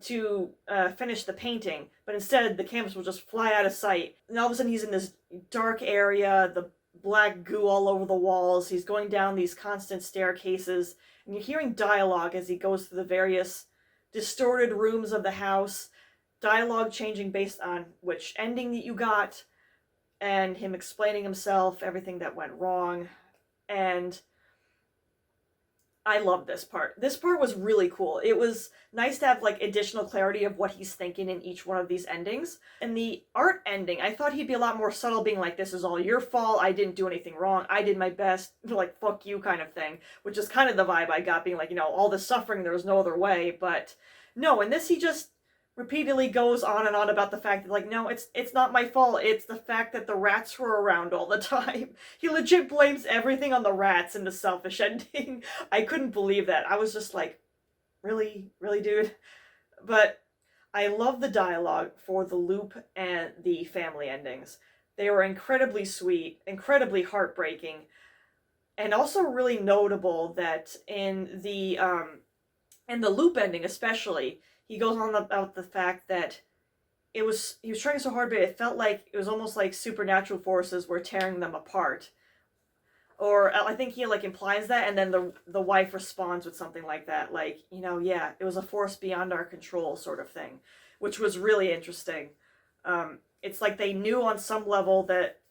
to finish the painting, but instead the canvas will just fly out of sight. And all of a sudden he's in this dark area, the black goo all over the walls. He's going down these constant staircases, and you're hearing dialogue as he goes through the various distorted rooms of the house, dialogue changing based on which ending that you got, and him explaining himself, everything that went wrong. And I love this part. This part was really cool. It was nice to have like additional clarity of what he's thinking in each one of these endings. And the art ending, I thought he'd be a lot more subtle, being like, this is all your fault, I didn't do anything wrong, I did my best, like, fuck you kind of thing. Which is kind of the vibe I got, being like, all the suffering, there was no other way. But no, in this he just repeatedly goes on and on about the fact that, like, no, it's not my fault, it's the fact that the rats were around all the time. He legit blames everything on the rats in the selfish ending. I couldn't believe that. I was just like, really, dude? But I love the dialogue for the loop and the family endings. They were incredibly sweet, incredibly heartbreaking, and also really notable that in the loop ending especially, he goes on about the fact that he was trying so hard, but it felt like it was almost like supernatural forces were tearing them apart. Or I think he like implies that, and then the wife responds with something like that, like, yeah, it was a force beyond our control, sort of thing, which was really interesting. It's like they knew on some level that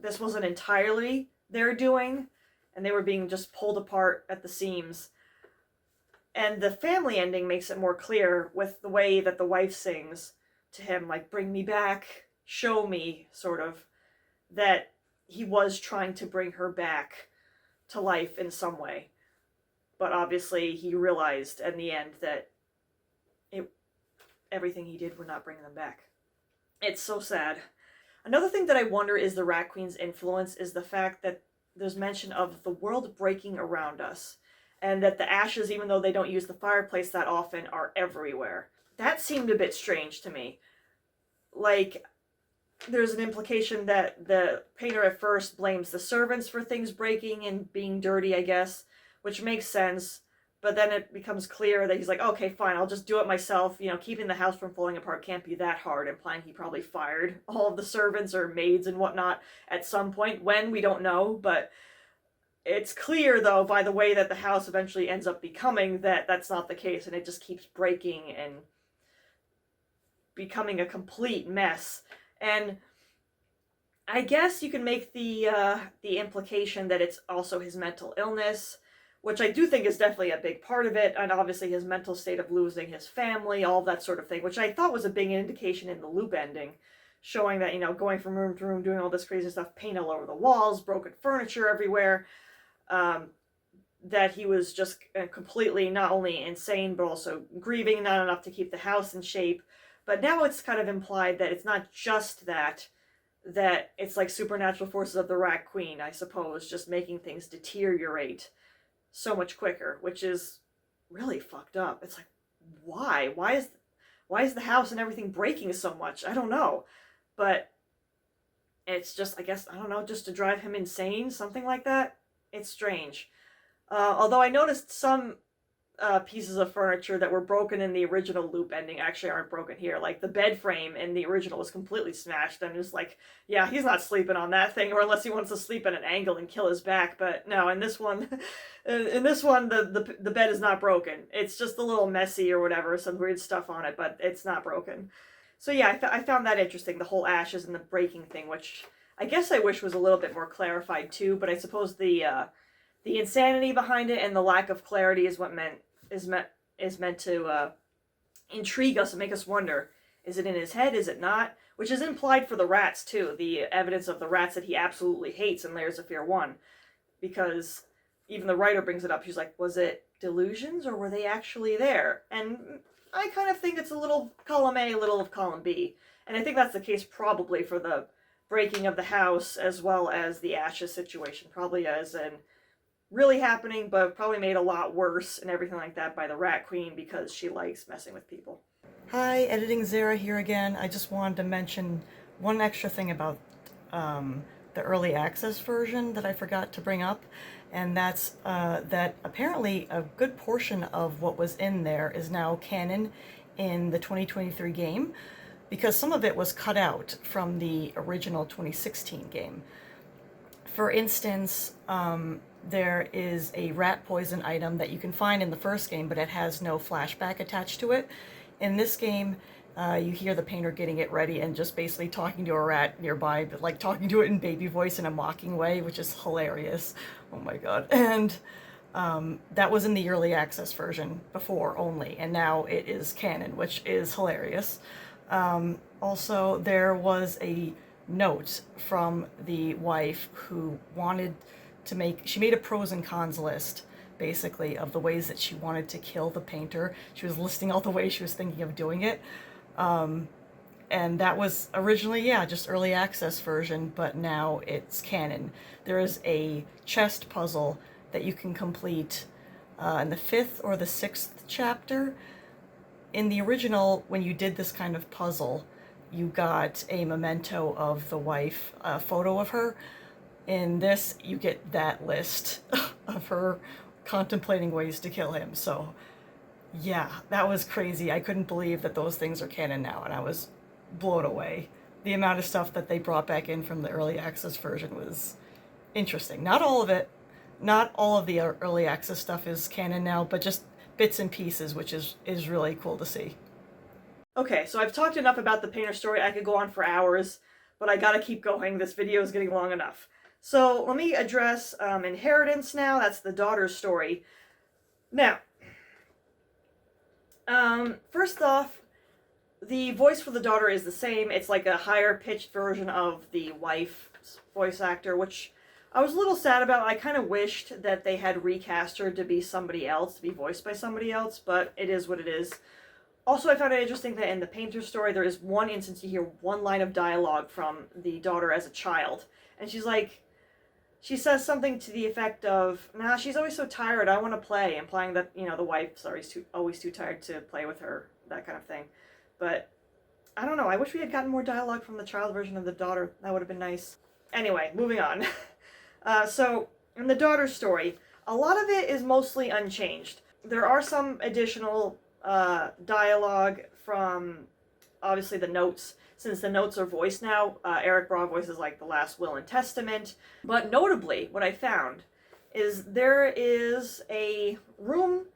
this wasn't entirely their doing, and they were being just pulled apart at the seams. And the family ending makes it more clear with the way that the wife sings to him, like, bring me back, show me, sort of, that he was trying to bring her back to life in some way. But obviously he realized in the end that everything he did would not bring them back. It's so sad. Another thing that I wonder is the Rat Queen's influence is the fact that there's mention of the world breaking around us, and that the ashes, even though they don't use the fireplace that often, are everywhere. That seemed a bit strange to me. Like, there's an implication that the painter at first blames the servants for things breaking and being dirty, I guess, which makes sense. But then it becomes clear that he's like, okay, fine, I'll just do it myself. Keeping the house from falling apart can't be that hard, implying he probably fired all of the servants or maids and whatnot at some point. When, we don't know, but it's clear, though, by the way that the house eventually ends up becoming, that that's not the case, and it just keeps breaking and becoming a complete mess. And I guess you can make the implication that it's also his mental illness, which I do think is definitely a big part of it, and obviously his mental state of losing his family, all that sort of thing, which I thought was a big indication in the loop ending, showing that, going from room to room, doing all this crazy stuff, paint all over the walls, broken furniture everywhere, that he was just completely not only insane, but also grieving, not enough to keep the house in shape. But now it's kind of implied that it's not just that it's like supernatural forces of the Rat Queen, I suppose, just making things deteriorate so much quicker, which is really fucked up. It's like, why? Why is the house and everything breaking so much? I don't know. But it's just, I guess, I don't know, just to drive him insane, something like that. It's strange. Although I noticed some pieces of furniture that were broken in the original loop ending actually aren't broken here. Like the bed frame in the original was completely smashed. I'm just like, yeah, he's not sleeping on that thing, or unless he wants to sleep at an angle and kill his back. But no, in this one, the bed is not broken. It's just a little messy or whatever, some weird stuff on it, but it's not broken. So yeah, I found that interesting, the whole ashes and the breaking thing, which I guess I wish was a little bit more clarified too. But I suppose the insanity behind it and the lack of clarity is what is meant to intrigue us and make us wonder: is it in his head? Is it not? Which is implied for the rats too. The evidence of the rats that he absolutely hates in Layers of Fear 1, because even the writer brings it up. She's like, was it delusions or were they actually there? And I kind of think it's a little column A, a little of column B, and I think that's the case probably for the breaking of the house as well as the ashes situation. Probably as in really happening, but probably made a lot worse and everything like that by the Rat Queen because she likes messing with people. Hi, Editing Zara here again. I just wanted to mention one extra thing about the early access version that I forgot to bring up, and that's that apparently a good portion of what was in there is now canon in the 2023 game, because some of it was cut out from the original 2016 game. For instance, there is a rat poison item that you can find in the first game, but it has no flashback attached to it. In this game, you hear the painter getting it ready and just basically talking to a rat nearby, but like talking to it in baby voice in a mocking way, which is hilarious. Oh my god. And that was in the early access version before only, and now it is canon, which is hilarious. Also, there was a note from the wife who wanted to she made a pros and cons list, basically, of the ways that she wanted to kill the painter. She was listing all the ways she was thinking of doing it. And that was originally, yeah, just early access version, but now it's canon. There is a chest puzzle that you can complete in the 5th or the 6th chapter. In the original, when you did this kind of puzzle, you got a memento of the wife, a photo of her. In this, you get that list of her contemplating ways to kill him. So, yeah, that was crazy. I couldn't believe that those things are canon now, and I was blown away. The amount of stuff that they brought back in from the early access version was interesting. Not all of it. Not all of the early access stuff is canon now, but just bits and pieces, which is really cool to see. Okay, so I've talked enough about the painter story. I could go on for hours, but I gotta keep going. This video is getting long enough. So let me address inheritance now. That's the daughter's story. Now, first off, the voice for the daughter is the same. It's like a higher pitched version of the wife's voice actor, which I was a little sad about. I kind of wished that they had recast her to be somebody else, to be voiced by somebody else, but it is what it is. Also, I found it interesting that in the painter story, there is one instance you hear one line of dialogue from the daughter as a child. And she's like, she says something to the effect of, nah, she's always so tired, I want to play, implying that, you know, the wife's always too tired to play with her, that kind of thing. But, I don't know, I wish we had gotten more dialogue from the child version of the daughter. That would have been nice. Anyway, moving on. So, in the daughter's story, a lot of it is mostly unchanged. There are some additional dialogue from, obviously, the notes. Since the notes are voiced now, Eric Braw voices like the Last Will and Testament. But notably, what I found is there is a room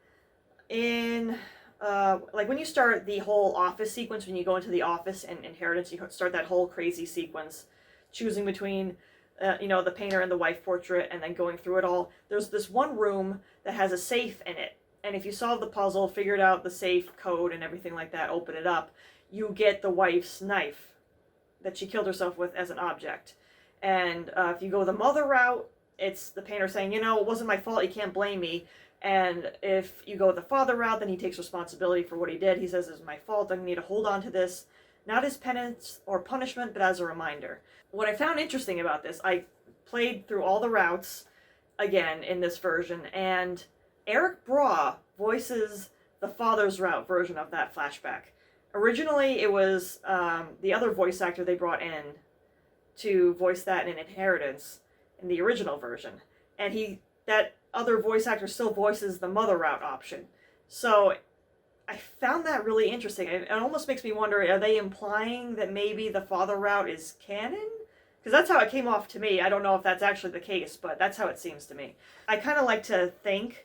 in, like when you start the whole office sequence, when you go into the office and inheritance, you start that whole crazy sequence, choosing between, you know, the painter and the wife portrait, and then going through it all. There's this one room that has a safe in it. And if you solve the puzzle, figured out the safe code and everything like that, open it up, you get the wife's knife that she killed herself with as an object. And if you go the mother route, it's the painter saying, you know, it wasn't my fault, you can't blame me. And if you go the father route, then he takes responsibility for what he did. He says, it's my fault, I need to hold on to this, not as penance or punishment, but as a reminder. What I found interesting about this, I played through all the routes again in this version, and Eric Braw voices the father's route version of that flashback. Originally, it was the other voice actor they brought in to voice that in Inheritance in the original version. And that other voice actor still voices the mother route option. So I found that really interesting. It almost makes me wonder, are they implying that maybe the father route is canon? Because that's how it came off to me. I don't know if that's actually the case, but that's how it seems to me. I kind of like to think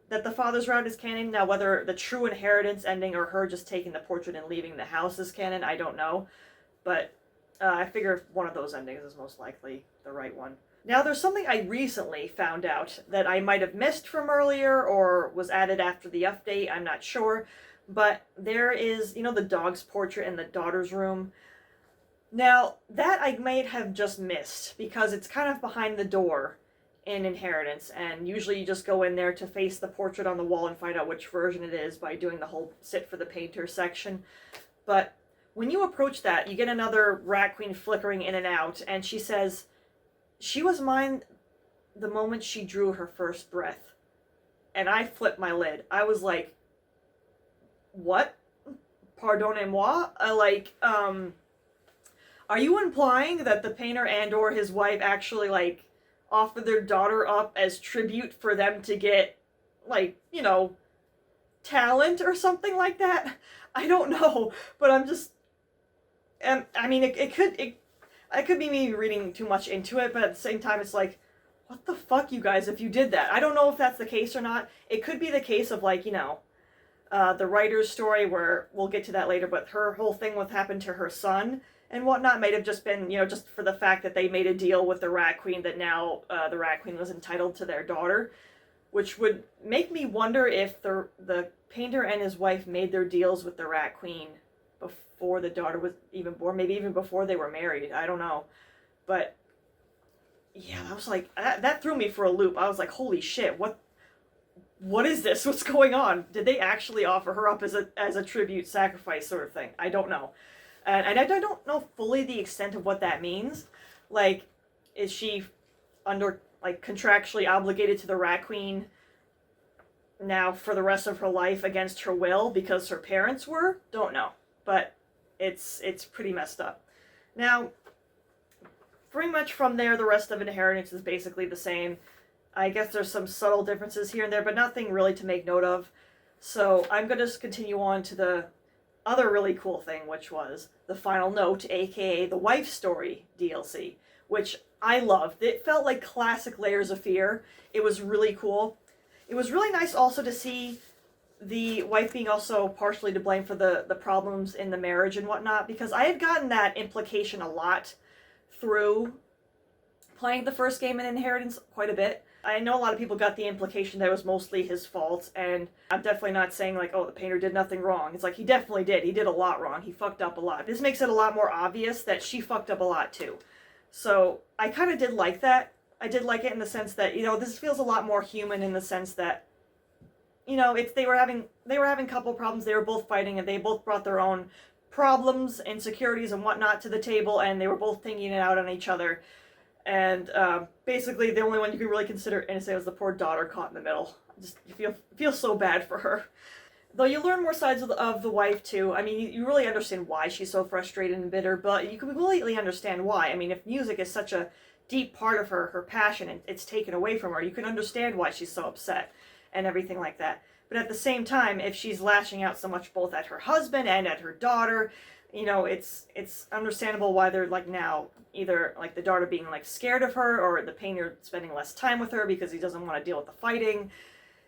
that the father's route is canon. Now, whether the true inheritance ending or her just taking the portrait and leaving the house is canon, I don't know. But I figure one of those endings is most likely the right one. Now, there's something I recently found out that I might have missed from earlier or was added after the update. I'm not sure. But there is, you know, the dog's portrait in the daughter's room. Now, that I might have just missed because it's kind of behind the door in Inheritance, and usually you just go in there to face the portrait on the wall and find out which version it is by doing the whole sit for the painter section. But when you approach that, you get another rat queen flickering in and out, and she says, she was mine the moment she drew her first breath. And I flipped my lid. I was like, what? Pardonnez-moi? Are you implying that the painter and or his wife actually, like, offered their daughter up as tribute for them to get, like, talent or something like that? I don't know, but I'm just, I mean, I could be me reading too much into it, but at the same time, it's like, what the fuck, you guys, if you did that? I don't know if that's the case or not. It could be the case of, like, the writer's story, where we'll get to that later, but her whole thing with happened to her son and whatnot might have just been, just for the fact that they made a deal with the Rat Queen that now the Rat Queen was entitled to their daughter, which would make me wonder if the painter and his wife made their deals with the Rat Queen before the daughter was even born, maybe even before they were married. I don't know. But yeah, I was like, that threw me for a loop. I was like, holy shit, what is this? What's going on? Did they actually offer her up as a tribute sacrifice sort of thing? I don't know. And I don't know fully the extent of what that means. Like, is she under, like, contractually obligated to the Rat Queen now for the rest of her life against her will because her parents were? Don't know. But it's pretty messed up. Now, pretty much from there, the rest of Inheritance is basically the same. I guess there's some subtle differences here and there, but nothing really to make note of. So I'm going to just continue on to the other really cool thing, which was the Final Note, aka the Wife Story DLC, which I loved. It felt like classic Layers of Fear. It was really cool. It was really nice also to see the wife being also partially to blame for the problems in the marriage and whatnot, because I had gotten that implication a lot through playing the first game in Inheritance quite a bit. I know a lot of people got the implication that it was mostly his fault, and I'm definitely not saying, like, oh, the painter did nothing wrong. It's like, he definitely did. He did a lot wrong. He fucked up a lot. This makes it a lot more obvious that she fucked up a lot, too. So, I kind of did like that. I did like it in the sense that, this feels a lot more human in the sense that, they were having couple problems. They were both fighting, and they both brought their own problems, insecurities, and whatnot to the table, and they were both taking it out on each other. And basically, the only one you could really consider innocent was the poor daughter caught in the middle. Just you feel so bad for her. Though you learn more sides of the wife too. I mean, you really understand why she's so frustrated and bitter, but you can completely understand why. I mean, if music is such a deep part of her passion, and it's taken away from her, you can understand why she's so upset and everything like that. But at the same time, if she's lashing out so much both at her husband and at her daughter, it's understandable why they're, like, now either, like, the daughter being, like, scared of her, or the painter spending less time with her because he doesn't want to deal with the fighting.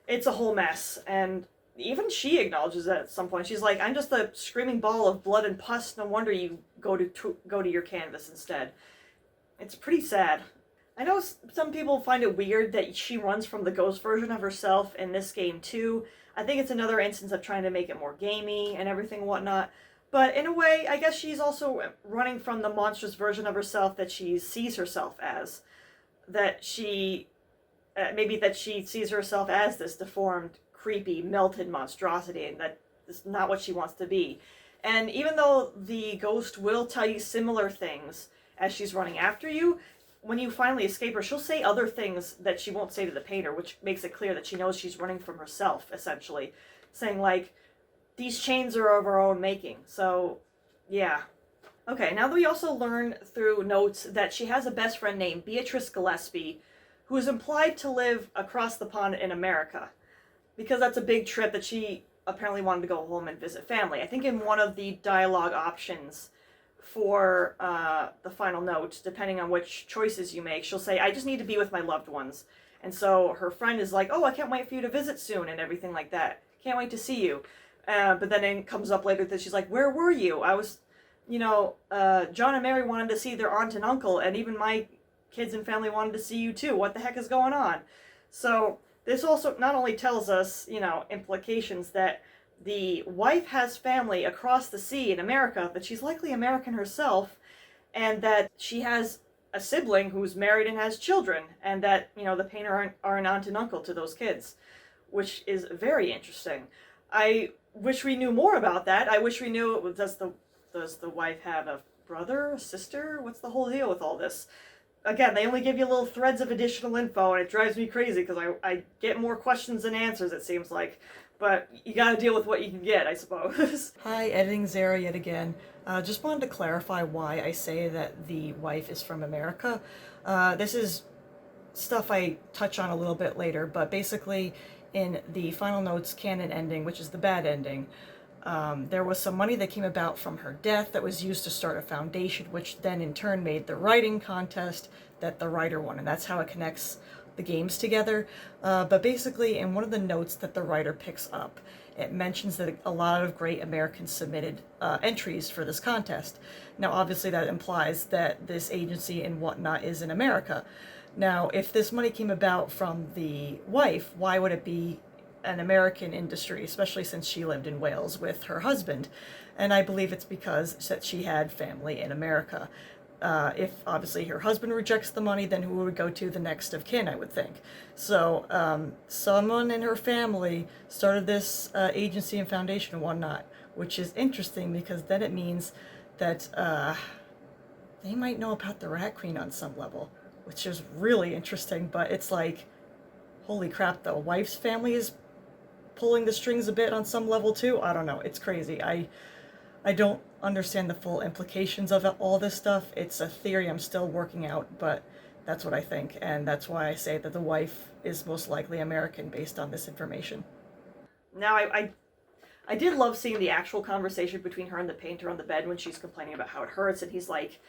It's a whole mess, and even she acknowledges that at some point. She's like, I'm just a screaming ball of blood and pus. No wonder you go to your canvas instead. It's pretty sad. I know some people find it weird that she runs from the ghost version of herself in this game too. I think it's another instance of trying to make it more gamey and everything and whatnot. But in a way, I guess she's also running from the monstrous version of herself that she sees herself as. That she sees herself as this deformed, creepy, melted monstrosity, and that is not what she wants to be. And even though the ghost will tell you similar things as she's running after you, when you finally escape her, she'll say other things that she won't say to the painter, which makes it clear that she knows she's running from herself, essentially. Saying, like, these chains are of our own making. So, yeah. Okay, now that we also learn through notes that she has a best friend named Beatrice Gillespie, who is implied to live across the pond in America. Because that's a big trip that she apparently wanted to go home and visit family. I think in one of the dialogue options for the final note, depending on which choices you make, she'll say, I just need to be with my loved ones. And so her friend is like, oh, I can't wait for you to visit soon, and everything like that. Can't wait to see you. But then it comes up later that she's like, where were you? I was, John and Mary wanted to see their aunt and uncle, and even my kids and family wanted to see you too. What the heck is going on? So this also not only tells us, implications that the wife has family across the sea in America, that she's likely American herself, and that she has a sibling who's married and has children, and that, the painter are an aunt and uncle to those kids, which is very interesting. I wish we knew more about that. I wish we knew, does the wife have a brother, a sister? What's the whole deal with all this? again, they only give you little threads of additional info, and it drives me crazy because I get more questions than answers, it seems like. But you gotta deal with what you can get, I suppose. Hi, Editing Zara yet again. Just wanted to clarify why I say that the wife is from America. This is stuff I touch on a little bit later, but basically in the final notes canon ending, which is the bad ending, there was some money that came about from her death that was used to start a foundation, which then in turn made the writing contest that the writer won, and that's how it connects the games together. But basically, in one of the notes that the writer picks up, it mentions that a lot of great Americans submitted entries for this contest. Now, obviously, that implies that this agency and whatnot is in America. Now, if this money came about from the wife, why would it be an American industry, especially since she lived in Wales with her husband? And I believe it's because that she had family in America. If obviously her husband rejects the money, then who would go to the next of kin, I would think. So someone in her family started this agency and foundation and whatnot, which is interesting because then it means that they might know about the Rat Queen on some level, which is really interesting. But it's like, holy crap, the wife's family is pulling the strings a bit on some level too. I don't know. It's crazy. I don't understand the full implications of all this stuff. It's a theory I'm still working out, but that's what I think, and that's why I say that the wife is most likely American based on this information. Now, I did love seeing the actual conversation between her and the painter on the bed when she's complaining about how it hurts, and he's like,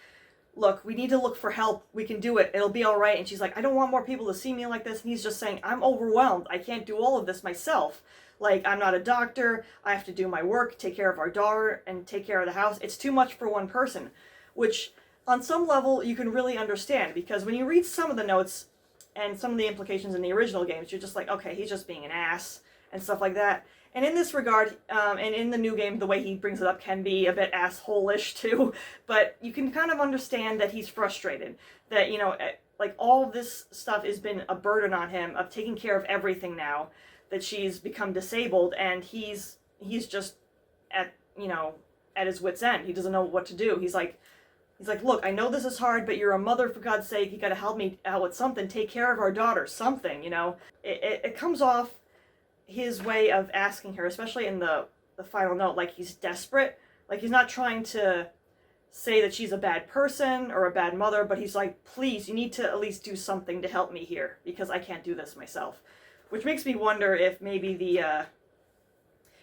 look, we need to look for help. We can do it. It'll be all right. And she's like, I don't want more people to see me like this. And he's just saying, I'm overwhelmed. I can't do all of this myself. Like, I'm not a doctor. I have to do my work, take care of our daughter, and take care of the house. It's too much for one person, which on some level you can really understand, because when you read some of the notes and some of the implications in the original games, you're just like, okay, he's just being an ass and stuff like that. And in this regard, and in the new game, the way he brings it up can be a bit asshole-ish too, but you can kind of understand that he's frustrated, that, you know, like all of this stuff has been a burden on him of taking care of everything now, that she's become disabled, and he's just at, you know, at his wit's end. He doesn't know what to do. He's like, look, I know this is hard, but you're a mother, for God's sake. You gotta help me out with something. Take care of our daughter, something, you know. It comes off his way of asking her, especially in the final note, like he's desperate. Like he's not trying to say that she's a bad person or a bad mother, but he's like, please, you need to at least do something to help me here, because I can't do this myself. Which makes me wonder if maybe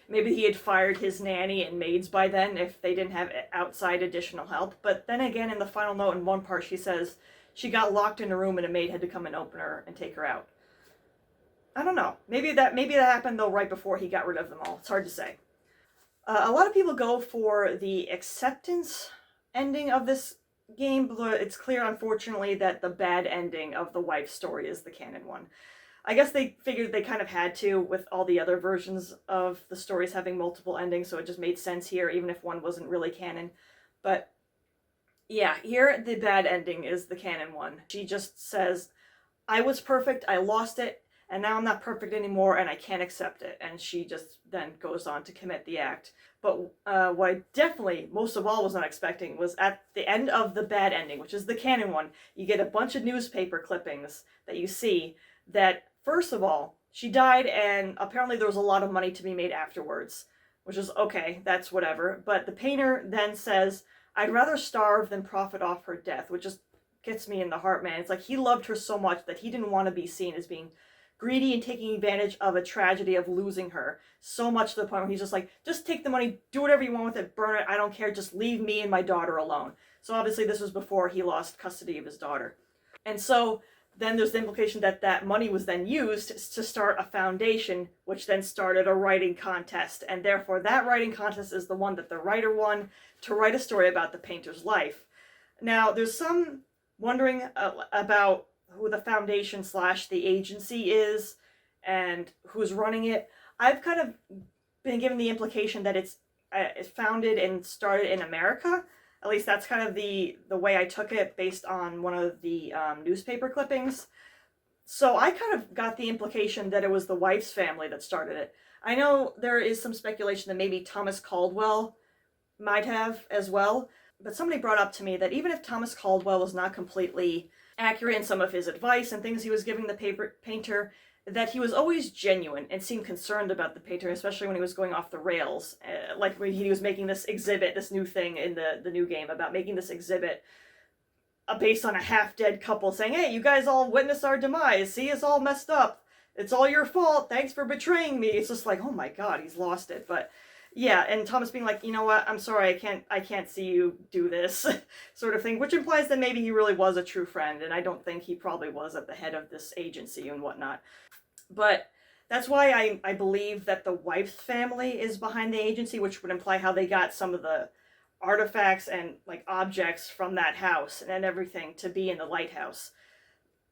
maybe he had fired his nanny and maids by then if they didn't have outside additional help. But then again, in the final note, in one part, she says she got locked in a room and a maid had to come and open her and take her out. I don't know. Maybe that happened though right before he got rid of them all. It's hard to say. A lot of people go for the acceptance ending of this game, but it's clear, unfortunately, that the bad ending of the wife's story is the canon one. I guess they figured they kind of had to with all the other versions of the stories having multiple endings, so it just made sense here, even if one wasn't really canon. But yeah, here the bad ending is the canon one. She just says, I was perfect, I lost it, and now I'm not perfect anymore, and I can't accept it. And she just then goes on to commit the act. But what I definitely, most of all, was not expecting was at the end of the bad ending, which is the canon one, you get a bunch of newspaper clippings that you see that, first of all, she died, and apparently there was a lot of money to be made afterwards, which is okay, that's whatever. But the painter then says, I'd rather starve than profit off her death, which just gets me in the heart, man. It's like he loved her so much that he didn't want to be seen as being greedy and taking advantage of a tragedy of losing her, so much to the point where he's just like, just take the money, do whatever you want with it, burn it, I don't care, just leave me and my daughter alone. So obviously this was before he lost custody of his daughter. And so then there's the implication that that money was then used to start a foundation, which then started a writing contest, and therefore that writing contest is the one that the writer won to write a story about the painter's life. Now, there's some wondering about who the foundation / the agency is and who's running it. I've kind of been given the implication that it's founded and started in America. At least that's kind of the way I took it based on one of the newspaper clippings. So I kind of got the implication that it was the wife's family that started it. I know there is some speculation that maybe Thomas Caldwell might have as well, but somebody brought up to me that even if Thomas Caldwell was not completely accurate in some of his advice and things he was giving the painter, that he was always genuine and seemed concerned about the painter, especially when he was going off the rails. Like when he was making this exhibit, this new thing in the new game about making this exhibit based on a half-dead couple saying, hey, you guys all witness our demise. See, it's all messed up. It's all your fault. Thanks for betraying me. It's just like, oh my god, he's lost it. But yeah, and Thomas being like, you know what, I'm sorry, I can't see you do this, sort of thing, which implies that maybe he really was a true friend, and I don't think he probably was at the head of this agency and whatnot. But that's why I believe that the wife's family is behind the agency, which would imply how they got some of the artifacts and like objects from that house and everything to be in the lighthouse.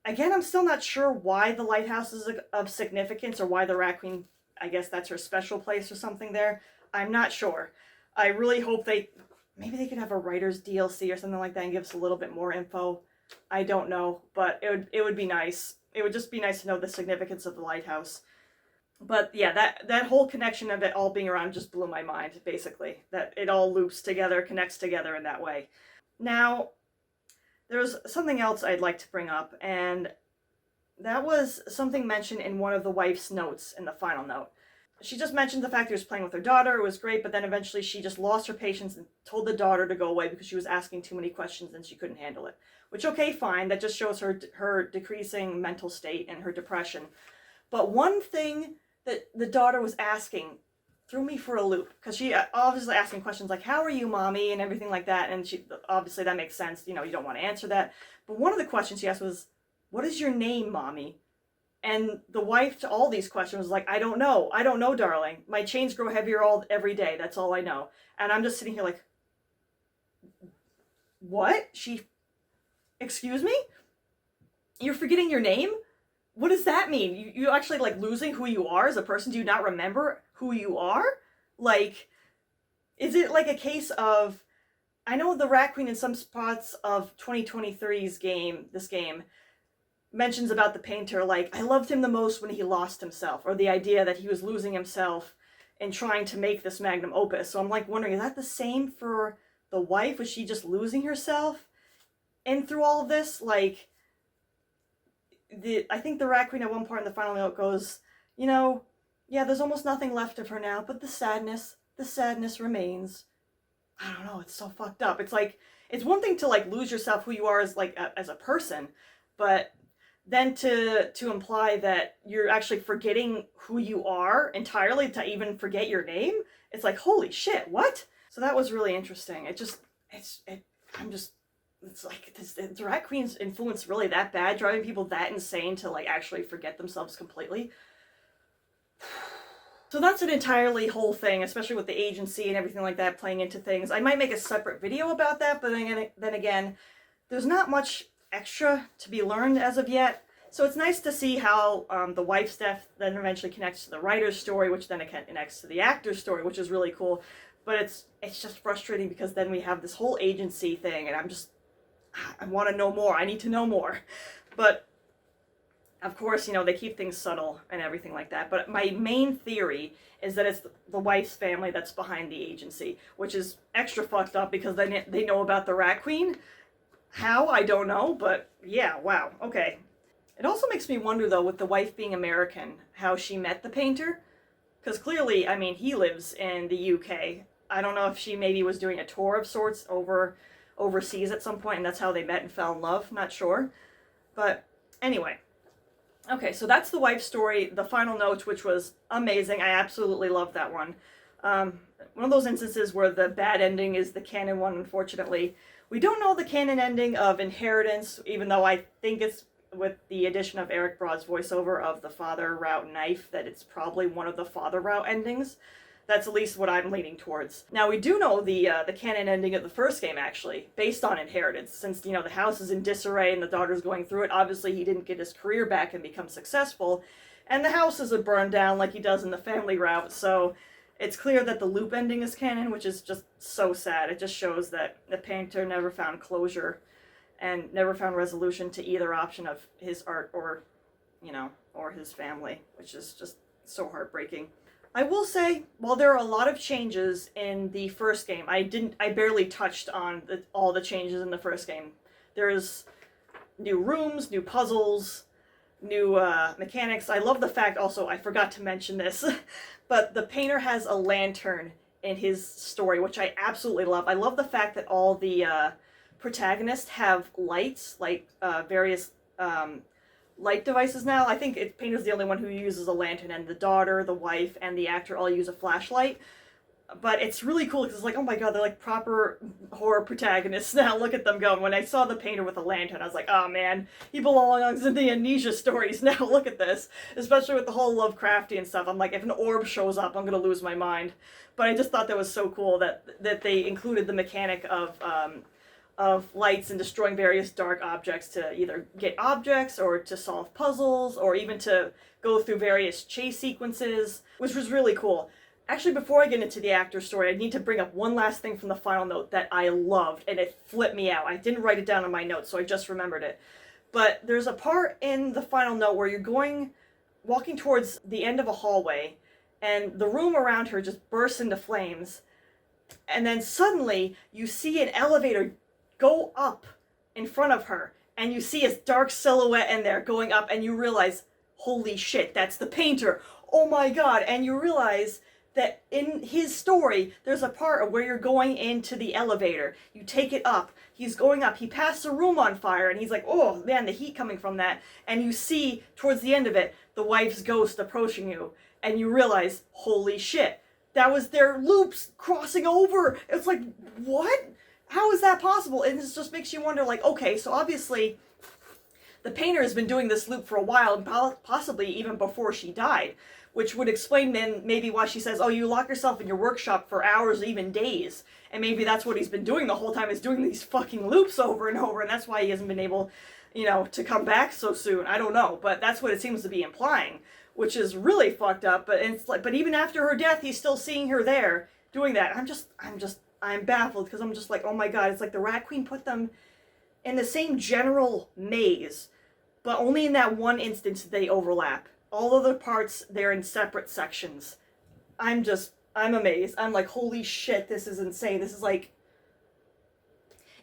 Again, I'm still not sure why the lighthouse is of significance, or why the Rat Queen, I guess that's her special place or something there. I'm not sure. I really hope maybe they could have a writer's DLC or something like that and give us a little bit more info. I don't know, but it would be nice. It would just be nice to know the significance of the lighthouse. But yeah, that whole connection of it all being around just blew my mind, basically. That it all loops together, connects together in that way. Now, there's something else I'd like to bring up, and that was something mentioned in one of the wife's notes in the final note. She just mentioned the fact he was playing with her daughter, it was great, but then eventually she just lost her patience and told the daughter to go away because she was asking too many questions and she couldn't handle it. Which, okay, fine, that just shows her decreasing mental state and her depression. But one thing that the daughter was asking threw me for a loop, because she obviously asking questions like, how are you, mommy, and everything like that, and she obviously that makes sense, you don't want to answer that. But one of the questions she asked was, what is your name, mommy? And the wife to all these questions was like, I don't know, darling. My chains grow heavier every day, that's all I know. And I'm just sitting here like, what? Excuse me? You're forgetting your name? What does that mean? You actually like losing who you are as a person? Do you not remember who you are? Like, is it like a case of, I know the Rat Queen in some spots of 2023's game, this game, mentions about the painter, like, I loved him the most when he lost himself, or the idea that he was losing himself in trying to make this magnum opus. So I'm like wondering, is that the same for the wife? Was she just losing herself? And through all of this, like, I think the Rat Queen at one part in the final note goes, yeah, there's almost nothing left of her now, but the sadness remains. I don't know, it's so fucked up. It's like, it's one thing to like lose yourself, who you are as like as a person, but then to imply that you're actually forgetting who you are entirely, to even forget your name, it's like, holy shit, what? So that was really interesting. It's like, is the Rat Queen's influence really that bad, driving people that insane to like actually forget themselves completely? So that's an entirely whole thing, especially with the agency and everything like that playing into things. I might make a separate video about that, but then again, there's not much extra to be learned as of yet. So it's nice to see how the wife's death then eventually connects to the writer's story, which then connects to the actor's story, which is really cool. But it's just frustrating because then we have this whole agency thing, and I want to know more. I need to know more. But of course, they keep things subtle and everything like that. But my main theory is that it's the wife's family that's behind the agency, which is extra fucked up because they know about the Rat Queen. How? I don't know, but yeah, wow, okay. It also makes me wonder, though, with the wife being American, how she met the painter. Because clearly, I mean, he lives in the UK. I don't know if she maybe was doing a tour of sorts overseas at some point, and that's how they met and fell in love. Not sure. But anyway. Okay, so that's the wife's story, the final note, which was amazing. I absolutely loved that one. One of those instances where the bad ending is the canon one, unfortunately. We don't know the canon ending of Inheritance, even though I think it's with the addition of Eric Broad's voiceover of the father route knife, that it's probably one of the father route endings. That's at least what I'm leaning towards. Now, we do know the canon ending of the first game, actually, based on Inheritance, since, the house is in disarray and the daughter's going through it. Obviously, he didn't get his career back and become successful, and the house is burned down like he does in the family route, so it's clear that the loop ending is canon, which is just so sad. It just shows that the painter never found closure and never found resolution to either option of his art or his family, which is just so heartbreaking. I will say, while there are a lot of changes in the first game, I barely touched on all the changes in the first game. There's new rooms, new puzzles, new mechanics. I love the fact also, I forgot to mention this, but the painter has a lantern in his story, which I absolutely love. I love the fact that all the protagonists have lights, like various light devices now. I think painter's the only one who uses a lantern, and the daughter, the wife, and the actor all use a flashlight. But it's really cool because it's like, oh my god, they're like proper horror protagonists now. Look at them go. When I saw the painter with a lantern, I was like, oh man, he belongs in the amnesia stories now. Look at this. Especially with the whole Lovecraftian stuff. I'm like, if an orb shows up, I'm gonna lose my mind. But I just thought that was so cool that they included the mechanic of lights and destroying various dark objects to either get objects or to solve puzzles or even to go through various chase sequences, which was really cool. Actually, before I get into the actor story, I need to bring up one last thing from the final note that I loved, and it flipped me out. I didn't write it down on my notes, so I just remembered it. But there's a part in the final note where you're walking towards the end of a hallway, and the room around her just bursts into flames, and then suddenly you see an elevator go up in front of her, and you see a dark silhouette in there going up, and you realize, holy shit, that's the painter. Oh my god. And you realize that in his story, there's a part where you're going into the elevator. You take it up. He's going up. He passed a room on fire, and he's like, oh man, the heat coming from that. And you see, towards the end of it, the wife's ghost approaching you. And you realize, holy shit, that was their loops crossing over. It's like, what? How is that possible? And this just makes you wonder, like, okay, so obviously the painter has been doing this loop for a while, and possibly even before she died, which would explain then maybe why she says, oh, you lock yourself in your workshop for hours or even days. And maybe that's what he's been doing the whole time, is doing these fucking loops over and over, and that's why he hasn't been able, to come back so soon. I don't know, but that's what it seems to be implying, which is really fucked up. But it's like, but even after her death, he's still seeing her there doing that. I'm baffled, because I'm just like, oh my god, it's like the Rat Queen put them in the same general maze, but only in that one instance they overlap. All other parts, they're in separate sections. I'm amazed. I'm like, holy shit, this is insane. This is like,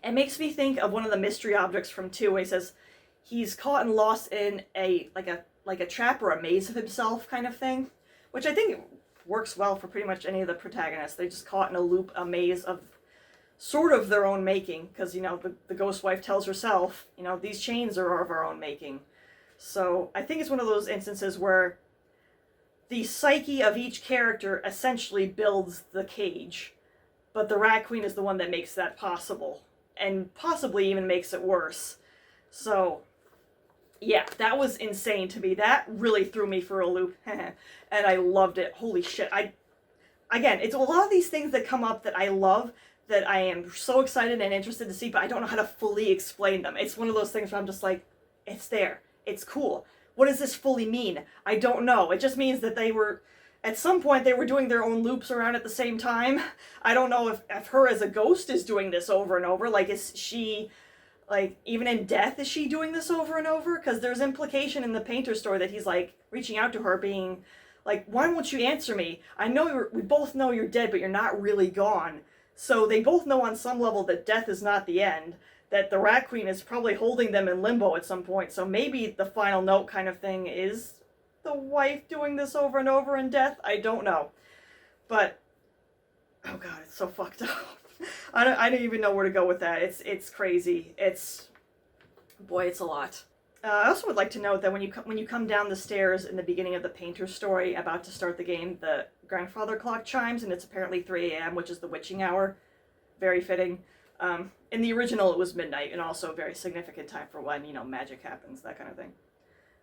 it makes me think of one of the mystery objects from 2, where he says he's caught and lost in a trap or a maze of himself kind of thing, which I think works well for pretty much any of the protagonists. They're just caught in a loop, a maze of sort of their own making, because, the ghost wife tells herself, these chains are of our own making. So I think it's one of those instances where the psyche of each character essentially builds the cage, but the Rat Queen is the one that makes that possible, and possibly even makes it worse. So, yeah, that was insane to me. That really threw me for a loop, and I loved it. Holy shit. Again, it's a lot of these things that come up that I love, that I am so excited and interested to see, but I don't know how to fully explain them. It's one of those things where I'm just like, it's there. It's cool. What does this fully mean? I don't know. It just means that at some point they were doing their own loops around at the same time. I don't know if her as a ghost is doing this over and over. Like, is she, like, even in death, is she doing this over and over? Because there's implication in the painter story that he's, like, reaching out to her, being like, why won't you answer me? I know we both know you're dead, but you're not really gone. So they both know on some level that death is not the end, that the Rat Queen is probably holding them in limbo at some point. So maybe the final note kind of thing is the wife doing this over and over in death. I don't know. But, oh god, it's so fucked up. I don't even know where to go with that. It's crazy. Boy, it's a lot. I also would like to note that when you come down the stairs in the beginning of the painter's story, about to start the game, the grandfather clock chimes, and it's apparently 3 a.m., which is the witching hour. Very fitting. In the original, it was midnight, and also a very significant time for when, magic happens, that kind of thing.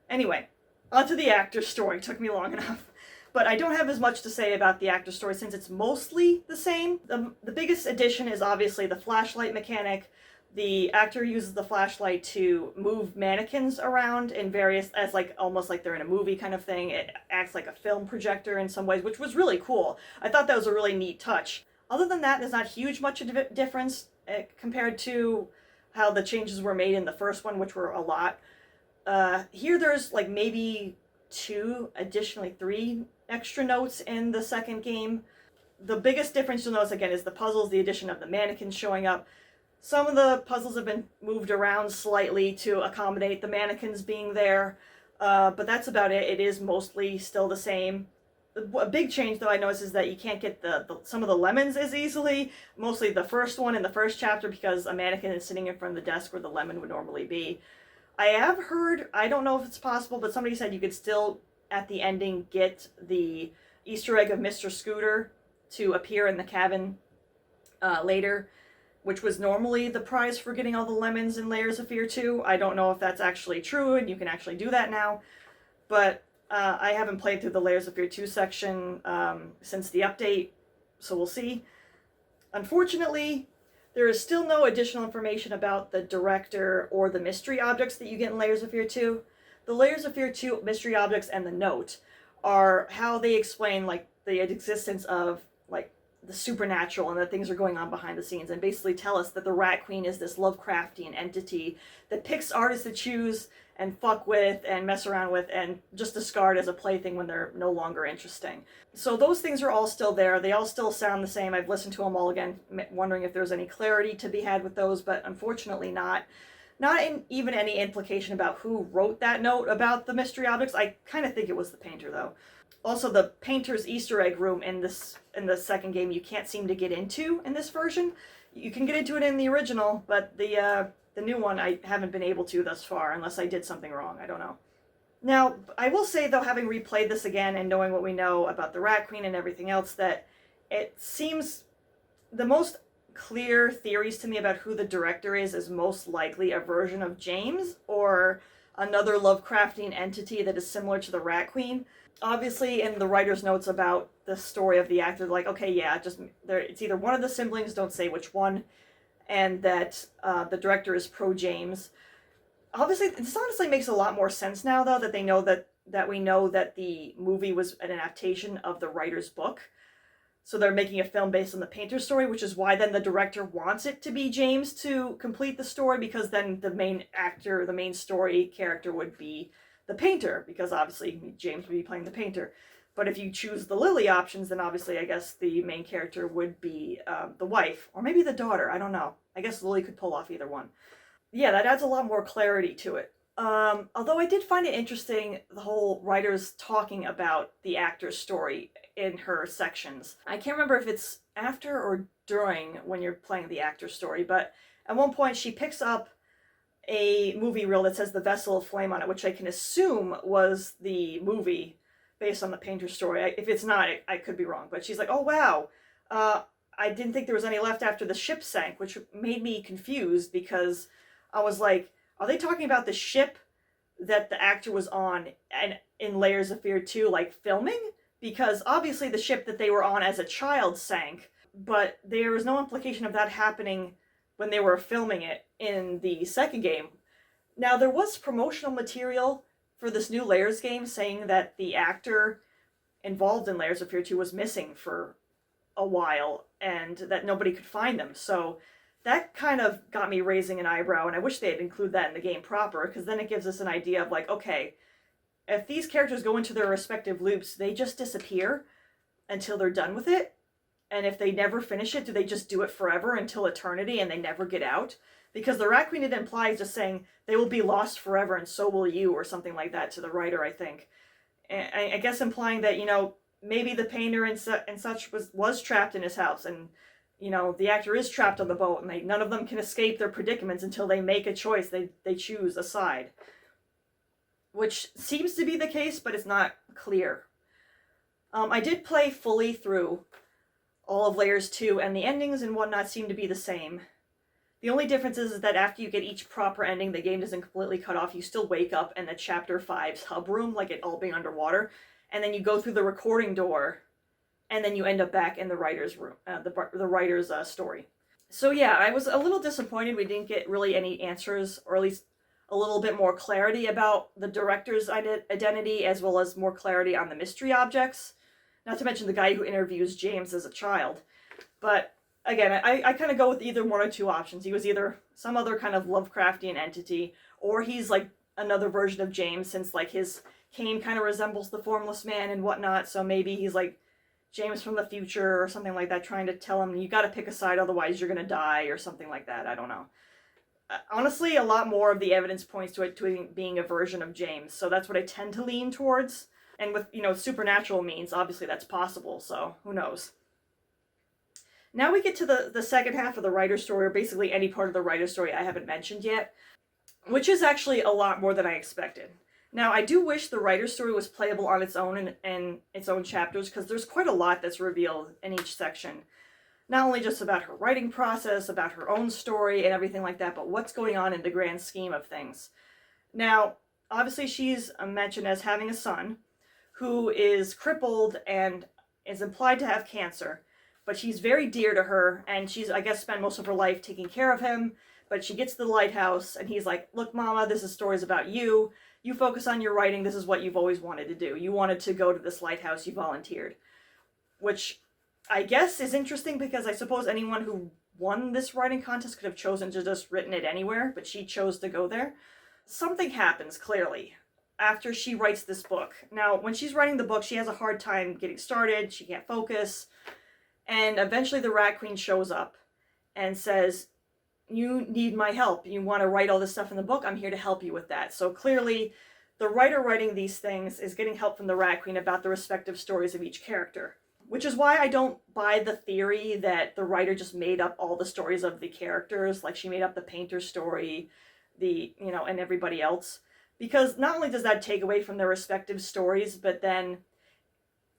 Anyway, onto the actor's story. Took me long enough. But I don't have as much to say about the actor's story, since it's mostly the same. The biggest addition is obviously the flashlight mechanic. The actor uses the flashlight to move mannequins around in various, as like, almost like they're in a movie kind of thing. It acts like a film projector in some ways, which was really cool. I thought that was a really neat touch. Other than that, there's not much of a difference compared to how the changes were made in the first one, which were a lot. Here there's like maybe 2, additionally 3 extra notes in the second game. The biggest difference you'll notice, again, is the puzzles, the addition of the mannequins showing up. Some of the puzzles have been moved around slightly to accommodate the mannequins being there, but that's about it. It is mostly still the same. A big change, though, I noticed is that you can't get some of the lemons as easily. Mostly the first one in the first chapter, because a mannequin is sitting in front of the desk where the lemon would normally be. I have heard, I don't know if it's possible, but somebody said you could still, at the ending, get the Easter egg of Mr. Scooter to appear in the cabin later, which was normally the prize for getting all the lemons in Layers of Fear 2. I don't know if that's actually true and you can actually do that now, but I haven't played through the Layers of Fear 2 section since the update, so we'll see. Unfortunately, there is still no additional information about the director or the mystery objects that you get in Layers of Fear 2. The Layers of Fear 2 mystery objects and the note are how they explain, like, the existence of, like, the supernatural and that things are going on behind the scenes, and basically tell us that the Rat Queen is this Lovecraftian entity that picks artists to choose and fuck with and mess around with and just discard as a plaything when they're no longer interesting. So those things are all still there. They all still sound the same. I've listened to them all again, wondering if there's any clarity to be had with those, but unfortunately not. Not even any implication about who wrote that note about the mystery objects. I kind of think it was the painter, though. Also, the painter's Easter egg room in the second game you can't seem to get into in this version. You can get into it in the original, but the new one I haven't been able to thus far, unless I did something wrong. I don't know. Now, I will say, though, having replayed this again and knowing what we know about the Rat Queen and everything else, that it seems the most clear theories to me about who the director is most likely a version of James or another Lovecraftian entity that is similar to the Rat Queen. Obviously, in the writer's notes about the story of the actor, like, okay, yeah, it's either one of the siblings, don't say which one, and that the director is pro-James. Obviously, this honestly makes a lot more sense now, though, that they know that we know that the movie was an adaptation of the writer's book. So they're making a film based on the painter's story, which is why then the director wants it to be James to complete the story, because then the main actor, the main story character would be the painter, because obviously James would be playing the painter. But if you choose the Lily options, then obviously I guess the main character would be the wife, or maybe the daughter, I don't know. I guess Lily could pull off either one. Yeah, that adds a lot more clarity to it. Although I did find it interesting, the whole writers talking about the actor's story in her sections. I can't remember if it's after or during when you're playing the actor's story, but at one point she picks up a movie reel that says The Vessel of Flame on it, which I can assume was the movie based on the painter's story. If it's not, I could be wrong. But she's like, oh wow, I didn't think there was any left after the ship sank, which made me confused because I was like, are they talking about the ship that the actor was on and in Layers of Fear 2, like filming? Because obviously the ship that they were on as a child sank, but there was no implication of that happening when they were filming it in the second game. Now, there was promotional material for this new Layers game saying that the actor involved in Layers of Fear 2 was missing for a while and that nobody could find them. So that kind of got me raising an eyebrow, and I wish they'd include that in the game proper, because then it gives us an idea of like, okay, if these characters go into their respective loops, they just disappear until they're done with it. And if they never finish it, do they just do it forever until eternity and they never get out? Because the Rat Queen, it implies just saying they will be lost forever and so will you, or something like that to the writer, I think. And I guess implying that, maybe the painter and such was trapped in his house, and, the actor is trapped on the boat, and none of them can escape their predicaments until they make a choice. They choose a side. Which seems to be the case, but it's not clear. I did play fully through all of Layers 2, and the endings and whatnot seem to be the same. The only difference is that after you get each proper ending, the game doesn't completely cut off. You still wake up in the Chapter 5's hub room, like it all being underwater, and then you go through the recording door, and then you end up back in the writer's room, the writer's story. So yeah, I was a little disappointed we didn't get really any answers, or at least a little bit more clarity about the director's identity, as well as more clarity on the mystery objects. Not to mention the guy who interviews James as a child. But again, I kind of go with either one or two options. He was either some other kind of Lovecraftian entity, or he's like another version of James, since like his cane kind of resembles the Formless Man and whatnot. So maybe he's like James from the future or something like that, trying to tell him, you gotta pick a side, otherwise you're gonna die, or something like that. I don't know. Honestly, a lot more of the evidence points to it being a version of James, so that's what I tend to lean towards. And with, supernatural means, obviously that's possible, so who knows. Now we get to the second half of the writer's story, or basically any part of the writer's story I haven't mentioned yet, which is actually a lot more than I expected. Now, I do wish the writer's story was playable on its own and its own chapters, because there's quite a lot that's revealed in each section. Not only just about her writing process, about her own story and everything like that, but what's going on in the grand scheme of things. Now, obviously she's mentioned as having a son who is crippled and is implied to have cancer, but she's very dear to her, and she's, I guess, spent most of her life taking care of him. But she gets to the lighthouse, and he's like, look, Mama, this is stories about you. You focus on your writing. This is what you've always wanted to do. You wanted to go to this lighthouse. You volunteered. Which I guess is interesting, because I suppose anyone who won this writing contest could have chosen to just written it anywhere, but she chose to go there. Something happens, clearly, after she writes this book. Now, when she's writing the book, she has a hard time getting started. She can't focus. And eventually the Rat Queen shows up and says, you need my help. You want to write all this stuff in the book? I'm here to help you with that. So clearly, the writer writing these things is getting help from the Rat Queen about the respective stories of each character. Which is why I don't buy the theory that the writer just made up all the stories of the characters, like she made up the painter story, and everybody else. Because not only does that take away from their respective stories, but then,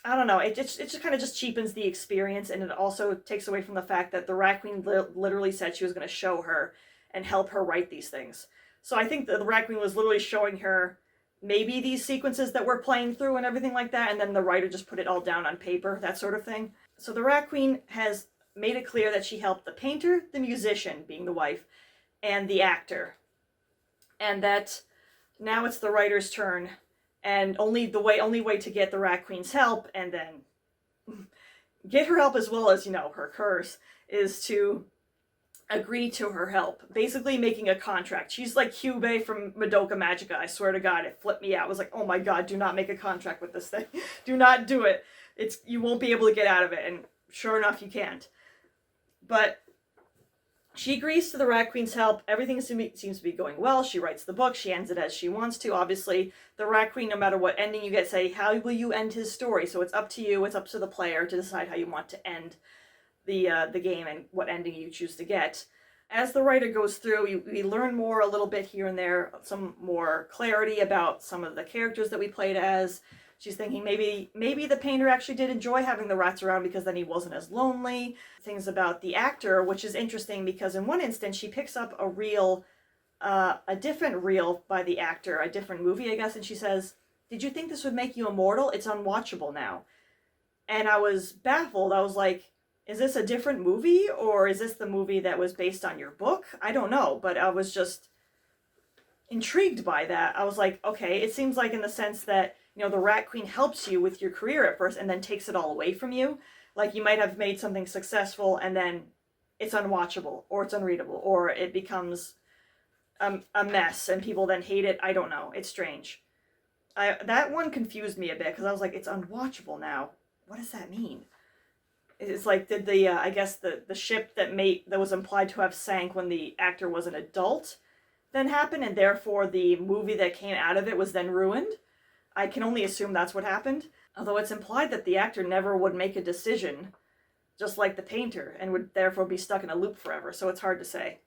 I don't know, it just kind of just cheapens the experience, and it also takes away from the fact that the Rat Queen literally said she was going to show her and help her write these things. So I think the Rat Queen was literally showing her maybe these sequences that we're playing through and everything like that, and then the writer just put it all down on paper, that sort of thing. So the Rat Queen has made it clear that she helped the painter, the musician, being the wife, and the actor. And that now it's the writer's turn, and only way to get the Rat Queen's help, and then get her help as well as, her curse, is to agree to her help, basically making a contract. She's like Kyubey from Madoka Magica. I swear to God, it flipped me out. I was like, oh my God, do not make a contract with this thing. Do not do it. You won't be able to get out of it, and sure enough, you can't. But she agrees to the Rat Queen's help. Everything seems to be going well. She writes the book. She ends it as she wants to. Obviously, the Rat Queen, no matter what ending you get, say, how will you end his story? So it's up to you. It's up to the player to decide how you want to end the game and what ending you choose to get. As the writer goes through, we learn more a little bit here and there, some more clarity about some of the characters that we played as. She's thinking maybe the painter actually did enjoy having the rats around because then he wasn't as lonely. Things about the actor, which is interesting because in one instance she picks up a different reel by the actor, a different movie, I guess, and she says, "Did you think this would make you immortal? It's unwatchable now." And I was baffled. I was like, is this a different movie, or is this the movie that was based on your book? I don't know, but I was just intrigued by that. I was like, okay, it seems like in the sense that, the Rat Queen helps you with your career at first and then takes it all away from you. Like, you might have made something successful and then it's unwatchable, or it's unreadable, or it becomes a mess and people then hate it. I don't know. It's strange. That one confused me a bit because I was like, it's unwatchable now. What does that mean? It's like, did I guess the ship that was implied to have sank when the actor was an adult then happen, and therefore the movie that came out of it was then ruined? I can only assume that's what happened. Although it's implied that the actor never would make a decision, just like the painter, and would therefore be stuck in a loop forever, so it's hard to say.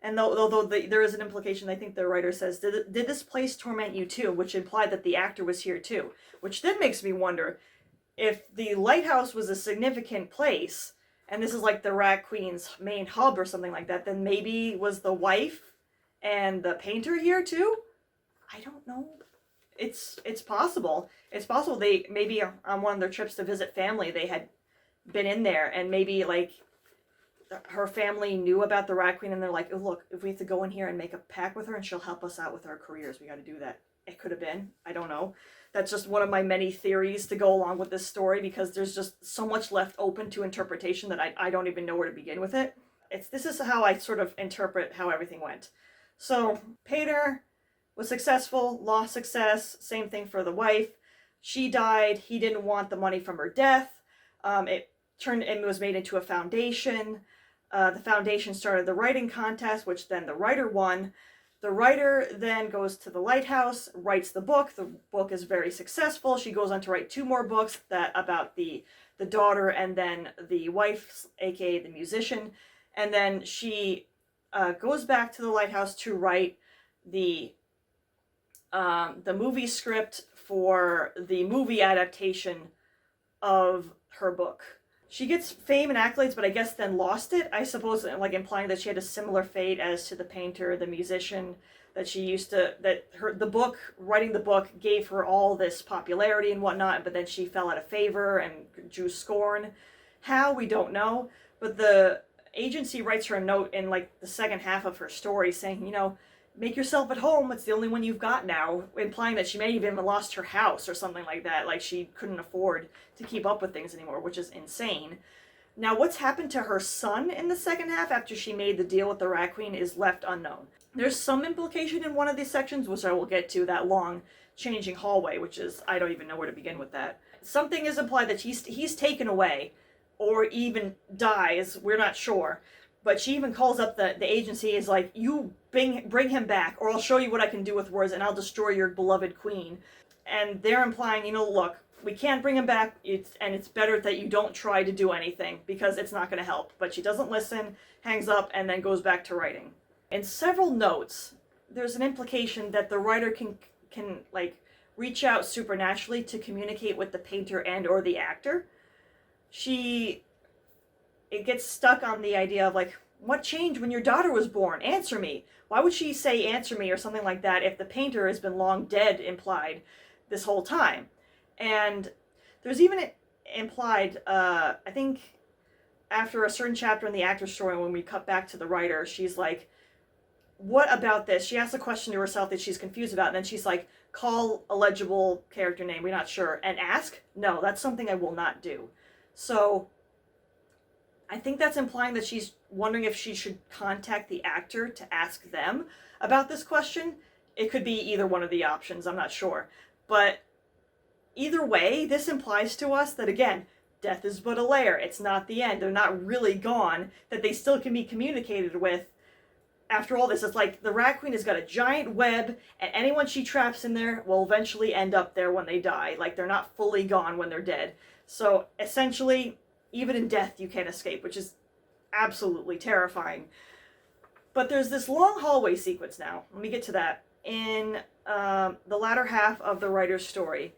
And although there is an implication, I think the writer says, did this place torment you too? Which implied that the actor was here too. Which then makes me wonder, if the lighthouse was a significant place, and this is like the Rat Queen's main hub or something like that, then maybe was the wife and the painter here too? I don't know. It's possible. It's possible they, maybe on one of their trips to visit family, they had been in there, and maybe like her family knew about the Rat Queen, and they're like, oh, look, if we have to go in here and make a pact with her and she'll help us out with our careers, we got to do that. It could have been. I don't know. That's just one of my many theories to go along with this story, because there's just so much left open to interpretation that I don't even know where to begin with it. This is how I sort of interpret how everything went. So, Painter was successful, lost success, same thing for the wife. She died, he didn't want the money from her death. It was made into a foundation. The foundation started the writing contest, which then the writer won. The writer then goes to the lighthouse, writes the book. The book is very successful. She goes on to write 2 more books about the daughter and then the wife, aka the musician. And then she goes back to the lighthouse to write the movie script for the movie adaptation of her book. She gets fame and accolades, but I guess then lost it. I suppose, like implying that she had a similar fate as to the painter, the musician, that she used to, writing the book gave her all this popularity and whatnot, but then she fell out of favor and drew scorn. How, we don't know, but the agency writes her a note in like the second half of her story saying, make yourself at home, it's the only one you've got now, implying that she may have even lost her house or something like that, like she couldn't afford to keep up with things anymore, which is insane. Now, what's happened to her son in the second half after she made the deal with the Rat Queen is left unknown. There's some implication in one of these sections, which I will get to, that long changing hallway, which is, I don't even know where to begin with that. Something is implied that he's taken away, or even dies, we're not sure. But she even calls up the agency, is like, you bring him back, or I'll show you what I can do with words, and I'll destroy your beloved queen. And they're implying, look, we can't bring him back, and it's better that you don't try to do anything, because it's not going to help. But she doesn't listen, hangs up, and then goes back to writing. In several notes, there's an implication that the writer can like, reach out supernaturally to communicate with the painter and or the actor. It gets stuck on the idea of like, what changed when your daughter was born? Answer me. Why would she say answer me or something like that if the painter has been long dead implied this whole time? And there's even implied, I think after a certain chapter in the actor's story, when we cut back to the writer, she's like, what about this? She asks a question to herself that she's confused about, and then she's like, call a legible character name, we're not sure, and ask? No, that's something I will not do. So I think that's implying that she's wondering if she should contact the actor to ask them about this question. It could be either one of the options, I'm not sure. But either way, this implies to us that, again, death is but a layer. It's not the end. They're not really gone, that they still can be communicated with after all this. It's like the Rat Queen has got a giant web, and anyone she traps in there will eventually end up there when they die. Like, they're not fully gone when they're dead. So, essentially, even in death you can't escape, which is absolutely terrifying. But there's this long hallway sequence now. Let me get to that. In the latter half of the writer's story,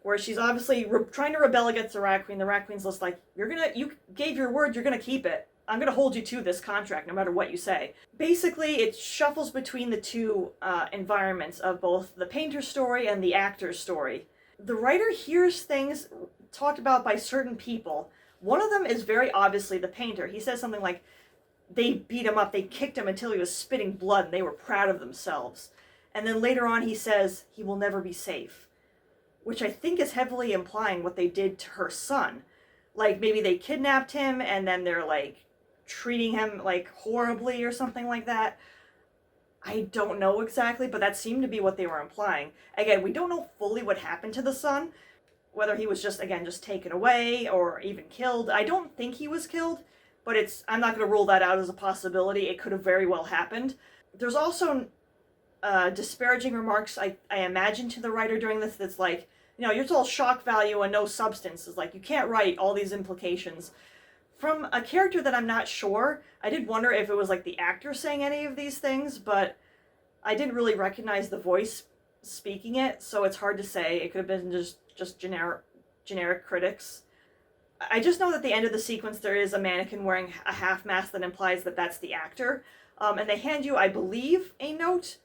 where she's obviously trying to rebel against the Rat Queen. The Rat Queen's just like, you gave your word, you're gonna keep it. I'm gonna hold you to this contract no matter what you say. Basically, it shuffles between the two environments of both the painter's story and the actor's story. The writer hears things talked about by certain people. One of them is very obviously the painter. He says something like, they beat him up, they kicked him until he was spitting blood, and they were proud of themselves. And then later on he says, he will never be safe. Which I think is heavily implying what they did to her son. Like, maybe they kidnapped him, and then they're, like, treating him, like, horribly or something like that. I don't know exactly, but that seemed to be what they were implying. Again, we don't know fully what happened to the son. Whether he was just taken away or even killed. I don't think he was killed, but I'm not going to rule that out as a possibility. It could have very well happened. There's also disparaging remarks, I imagine, to the writer during this, that's like, it's all shock value and no substance. It's like, you can't write all these implications. From a character that I'm not sure, I did wonder if it was like the actor saying any of these things, but I didn't really recognize the voice speaking it, so it's hard to say. It could have been just generic critics. I just know that at the end of the sequence there is a mannequin wearing a half mask that implies that that's the actor. And they hand you, I believe, a note,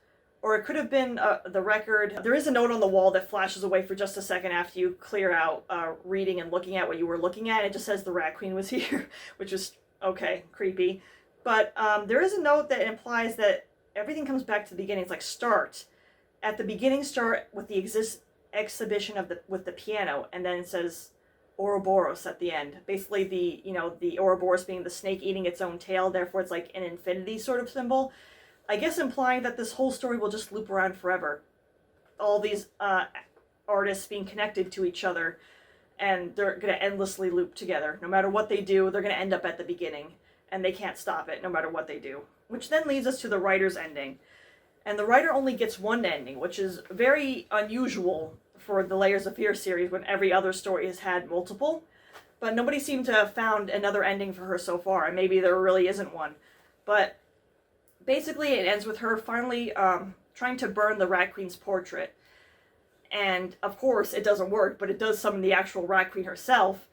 or it could have been the record. There is a note on the wall that flashes away for just a second after you clear out reading and looking at what you were looking at. It just says the Rat Queen was here, which is, okay, creepy. But there is a note that implies that everything comes back to the beginning. It's like, start. At the beginning, start with the exhibition with the piano, and then it says Ouroboros at the end. Basically, the Ouroboros being the snake eating its own tail, therefore it's like an infinity sort of symbol. I guess implying that this whole story will just loop around forever. All these artists being connected to each other and they're going to endlessly loop together. No matter what they do, they're going to end up at the beginning, and they can't stop it no matter what they do. Which then leads us to the writer's ending. And the writer only gets one ending, which is very unusual for the Layers of Fear series when every other story has had multiple. But nobody seemed to have found another ending for her so far, and maybe there really isn't one. But basically it ends with her finally trying to burn the Rat Queen's portrait. And of course it doesn't work, but it does summon the actual Rat Queen herself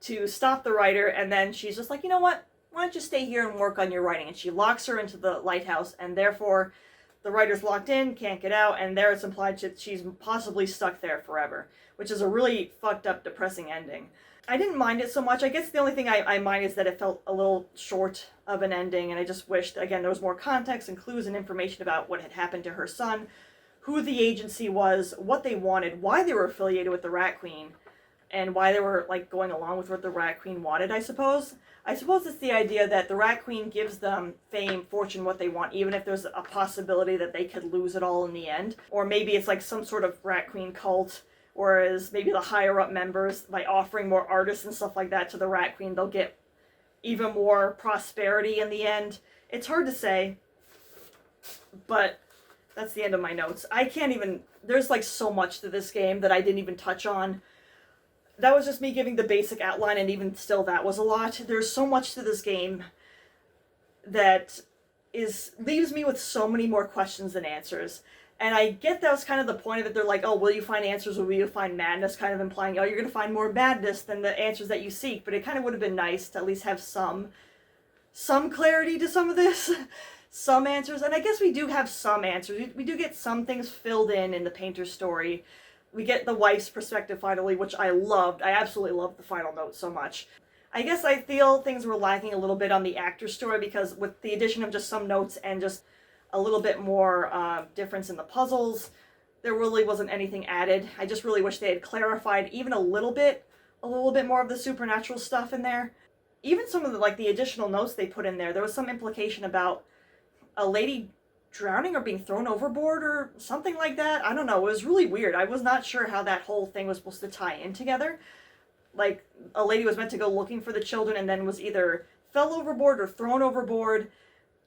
to stop the writer, and then she's just like, you know what? Why don't you stay here and work on your writing? And she locks her into the lighthouse, and therefore the writer's locked in, can't get out, and there it's implied that she's possibly stuck there forever, which is a really fucked up, depressing ending. I didn't mind it so much. I guess the only thing I mind is that it felt a little short of an ending, and I just wished, again, there was more context and clues and information about what had happened to her son, who the agency was, what they wanted, why they were affiliated with the Rat Queen, and why they were, like, going along with what the Rat Queen wanted, I suppose. I suppose it's the idea that the Rat Queen gives them fame, fortune, what they want, even if there's a possibility that they could lose it all in the end. Or maybe it's like some sort of Rat Queen cult, whereas maybe the higher up members, by offering more artists and stuff like that to the Rat Queen, they'll get even more prosperity in the end. It's hard to say, but that's the end of my notes. I can't even, there's like so much to this game that I didn't even touch on. That was just me giving the basic outline, and even still that was a lot. There's so much to this game that leaves me with so many more questions than answers. And I get that was kind of the point of it. They're like, oh, will you find answers or will you find madness? Kind of implying, oh, you're going to find more madness than the answers that you seek. But it kind of would have been nice to at least have some clarity to some of this. Some answers. And I guess we do have some answers. We do get some things filled in the painter's story. We get the wife's perspective finally, which I loved. I absolutely loved the final note so much. I guess I feel things were lacking a little bit on the actor's story, because with the addition of just some notes and just a little bit more difference in the puzzles, there really wasn't anything added. I just really wish they had clarified even a little bit more of the supernatural stuff in there. Even some of the additional notes they put in there, there was some implication about a lady drowning or being thrown overboard or something like that. I don't know. It was really weird. I was not sure how that whole thing was supposed to tie in together. Like, a lady was meant to go looking for the children and then was either fell overboard or thrown overboard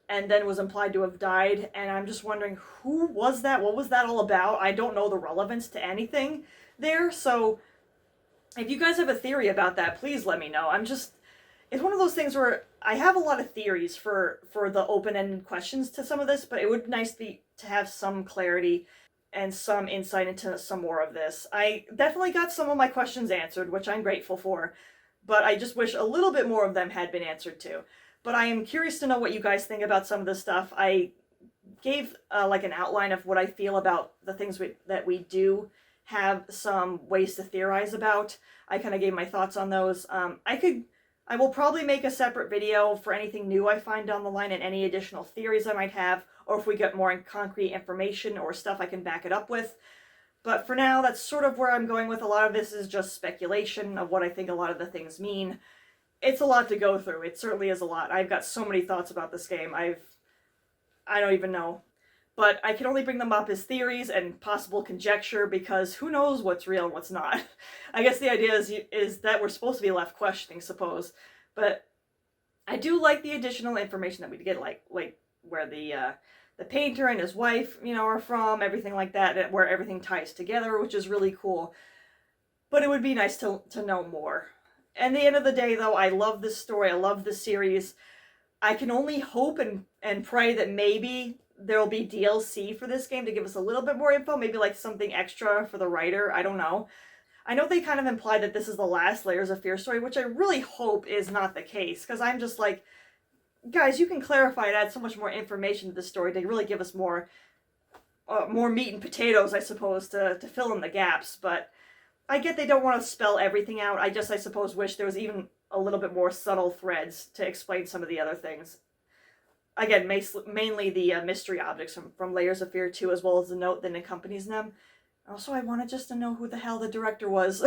and then was implied to have died. And I'm just wondering, who was that? What was that all about? I don't know the relevance to anything there. So if you guys have a theory about that, please let me know. It's one of those things where I have a lot of theories for the open-ended questions to some of this, but it would be nice to have some clarity and some insight into some more of this. I definitely got some of my questions answered, which I'm grateful for, but I just wish a little bit more of them had been answered too. But I am curious to know what you guys think about some of this stuff. I gave an outline of what I feel about the things that we do have some ways to theorize about. I kind of gave my thoughts on those. I will probably make a separate video for anything new I find down the line and any additional theories I might have, or if we get more concrete information or stuff I can back it up with. But for now, that's sort of where I'm going with. A lot of this is just speculation of what I think a lot of the things mean. It's a lot to go through. It certainly is a lot. I've got so many thoughts about this game. I don't even know. But I can only bring them up as theories and possible conjecture, because who knows what's real and what's not. I guess the idea is that we're supposed to be left questioning, suppose. But I do like the additional information that we get, like where the painter and his wife, are from, everything like that, where everything ties together, which is really cool. But it would be nice to know more. At the end of the day, though, I love this story. I love this series. I can only hope and pray that maybe there will be DLC for this game to give us a little bit more info, maybe like something extra for the writer, I don't know. I know they kind of implied that this is the last Layers of Fear story, which I really hope is not the case, because I'm just like, guys, you can clarify and add so much more information to the story to really give us more meat and potatoes, I suppose, to fill in the gaps. But I get they don't want to spell everything out. I suppose, wish there was even a little bit more subtle threads to explain some of the other things. Again, mainly the mystery objects from Layers of Fear 2, as well as the note that accompanies them. Also, I wanted just to know who the hell the director was.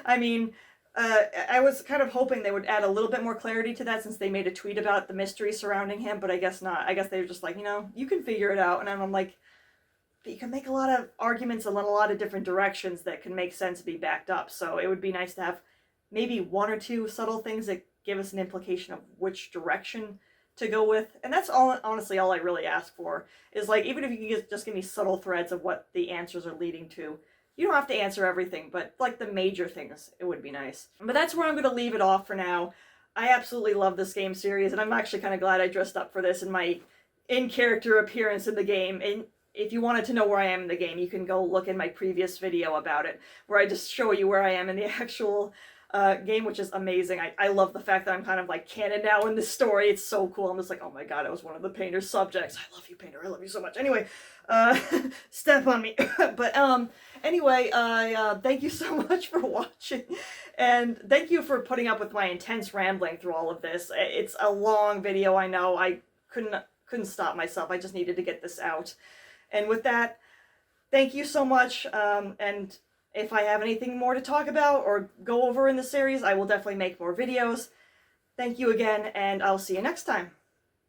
I mean, I was kind of hoping they would add a little bit more clarity to that, since they made a tweet about the mystery surrounding him, but I guess not. I guess they were just like, you can figure it out. And I'm like, but you can make a lot of arguments in a lot of different directions that can make sense to be backed up. So it would be nice to have maybe one or two subtle things that give us an implication of which direction to go with. And that's all, honestly, all I really ask for is like, even if you can just give me subtle threads of what the answers are leading to. You don't have to answer everything, but like the major things, it would be nice. But that's where I'm going to leave it off for now. I absolutely love this game series, and I'm actually kind of glad I dressed up for this in my in-character appearance in the game. And if you wanted to know where I am in the game, you can go look in my previous video about it, where I just show you where I am in the actual game, which is amazing. I love the fact that I'm kind of like canon now in this story. It's so cool. I'm just like, oh my god, I was one of the painter's subjects. I love you, painter. I love you so much. Anyway, step on me. But anyway, thank you so much for watching, and thank you for putting up with my intense rambling through all of this. It's a long video, I know. I couldn't stop myself. I just needed to get this out. And with that, thank you so much, and if I have anything more to talk about or go over in the series, I will definitely make more videos. Thank you again, and I'll see you next time.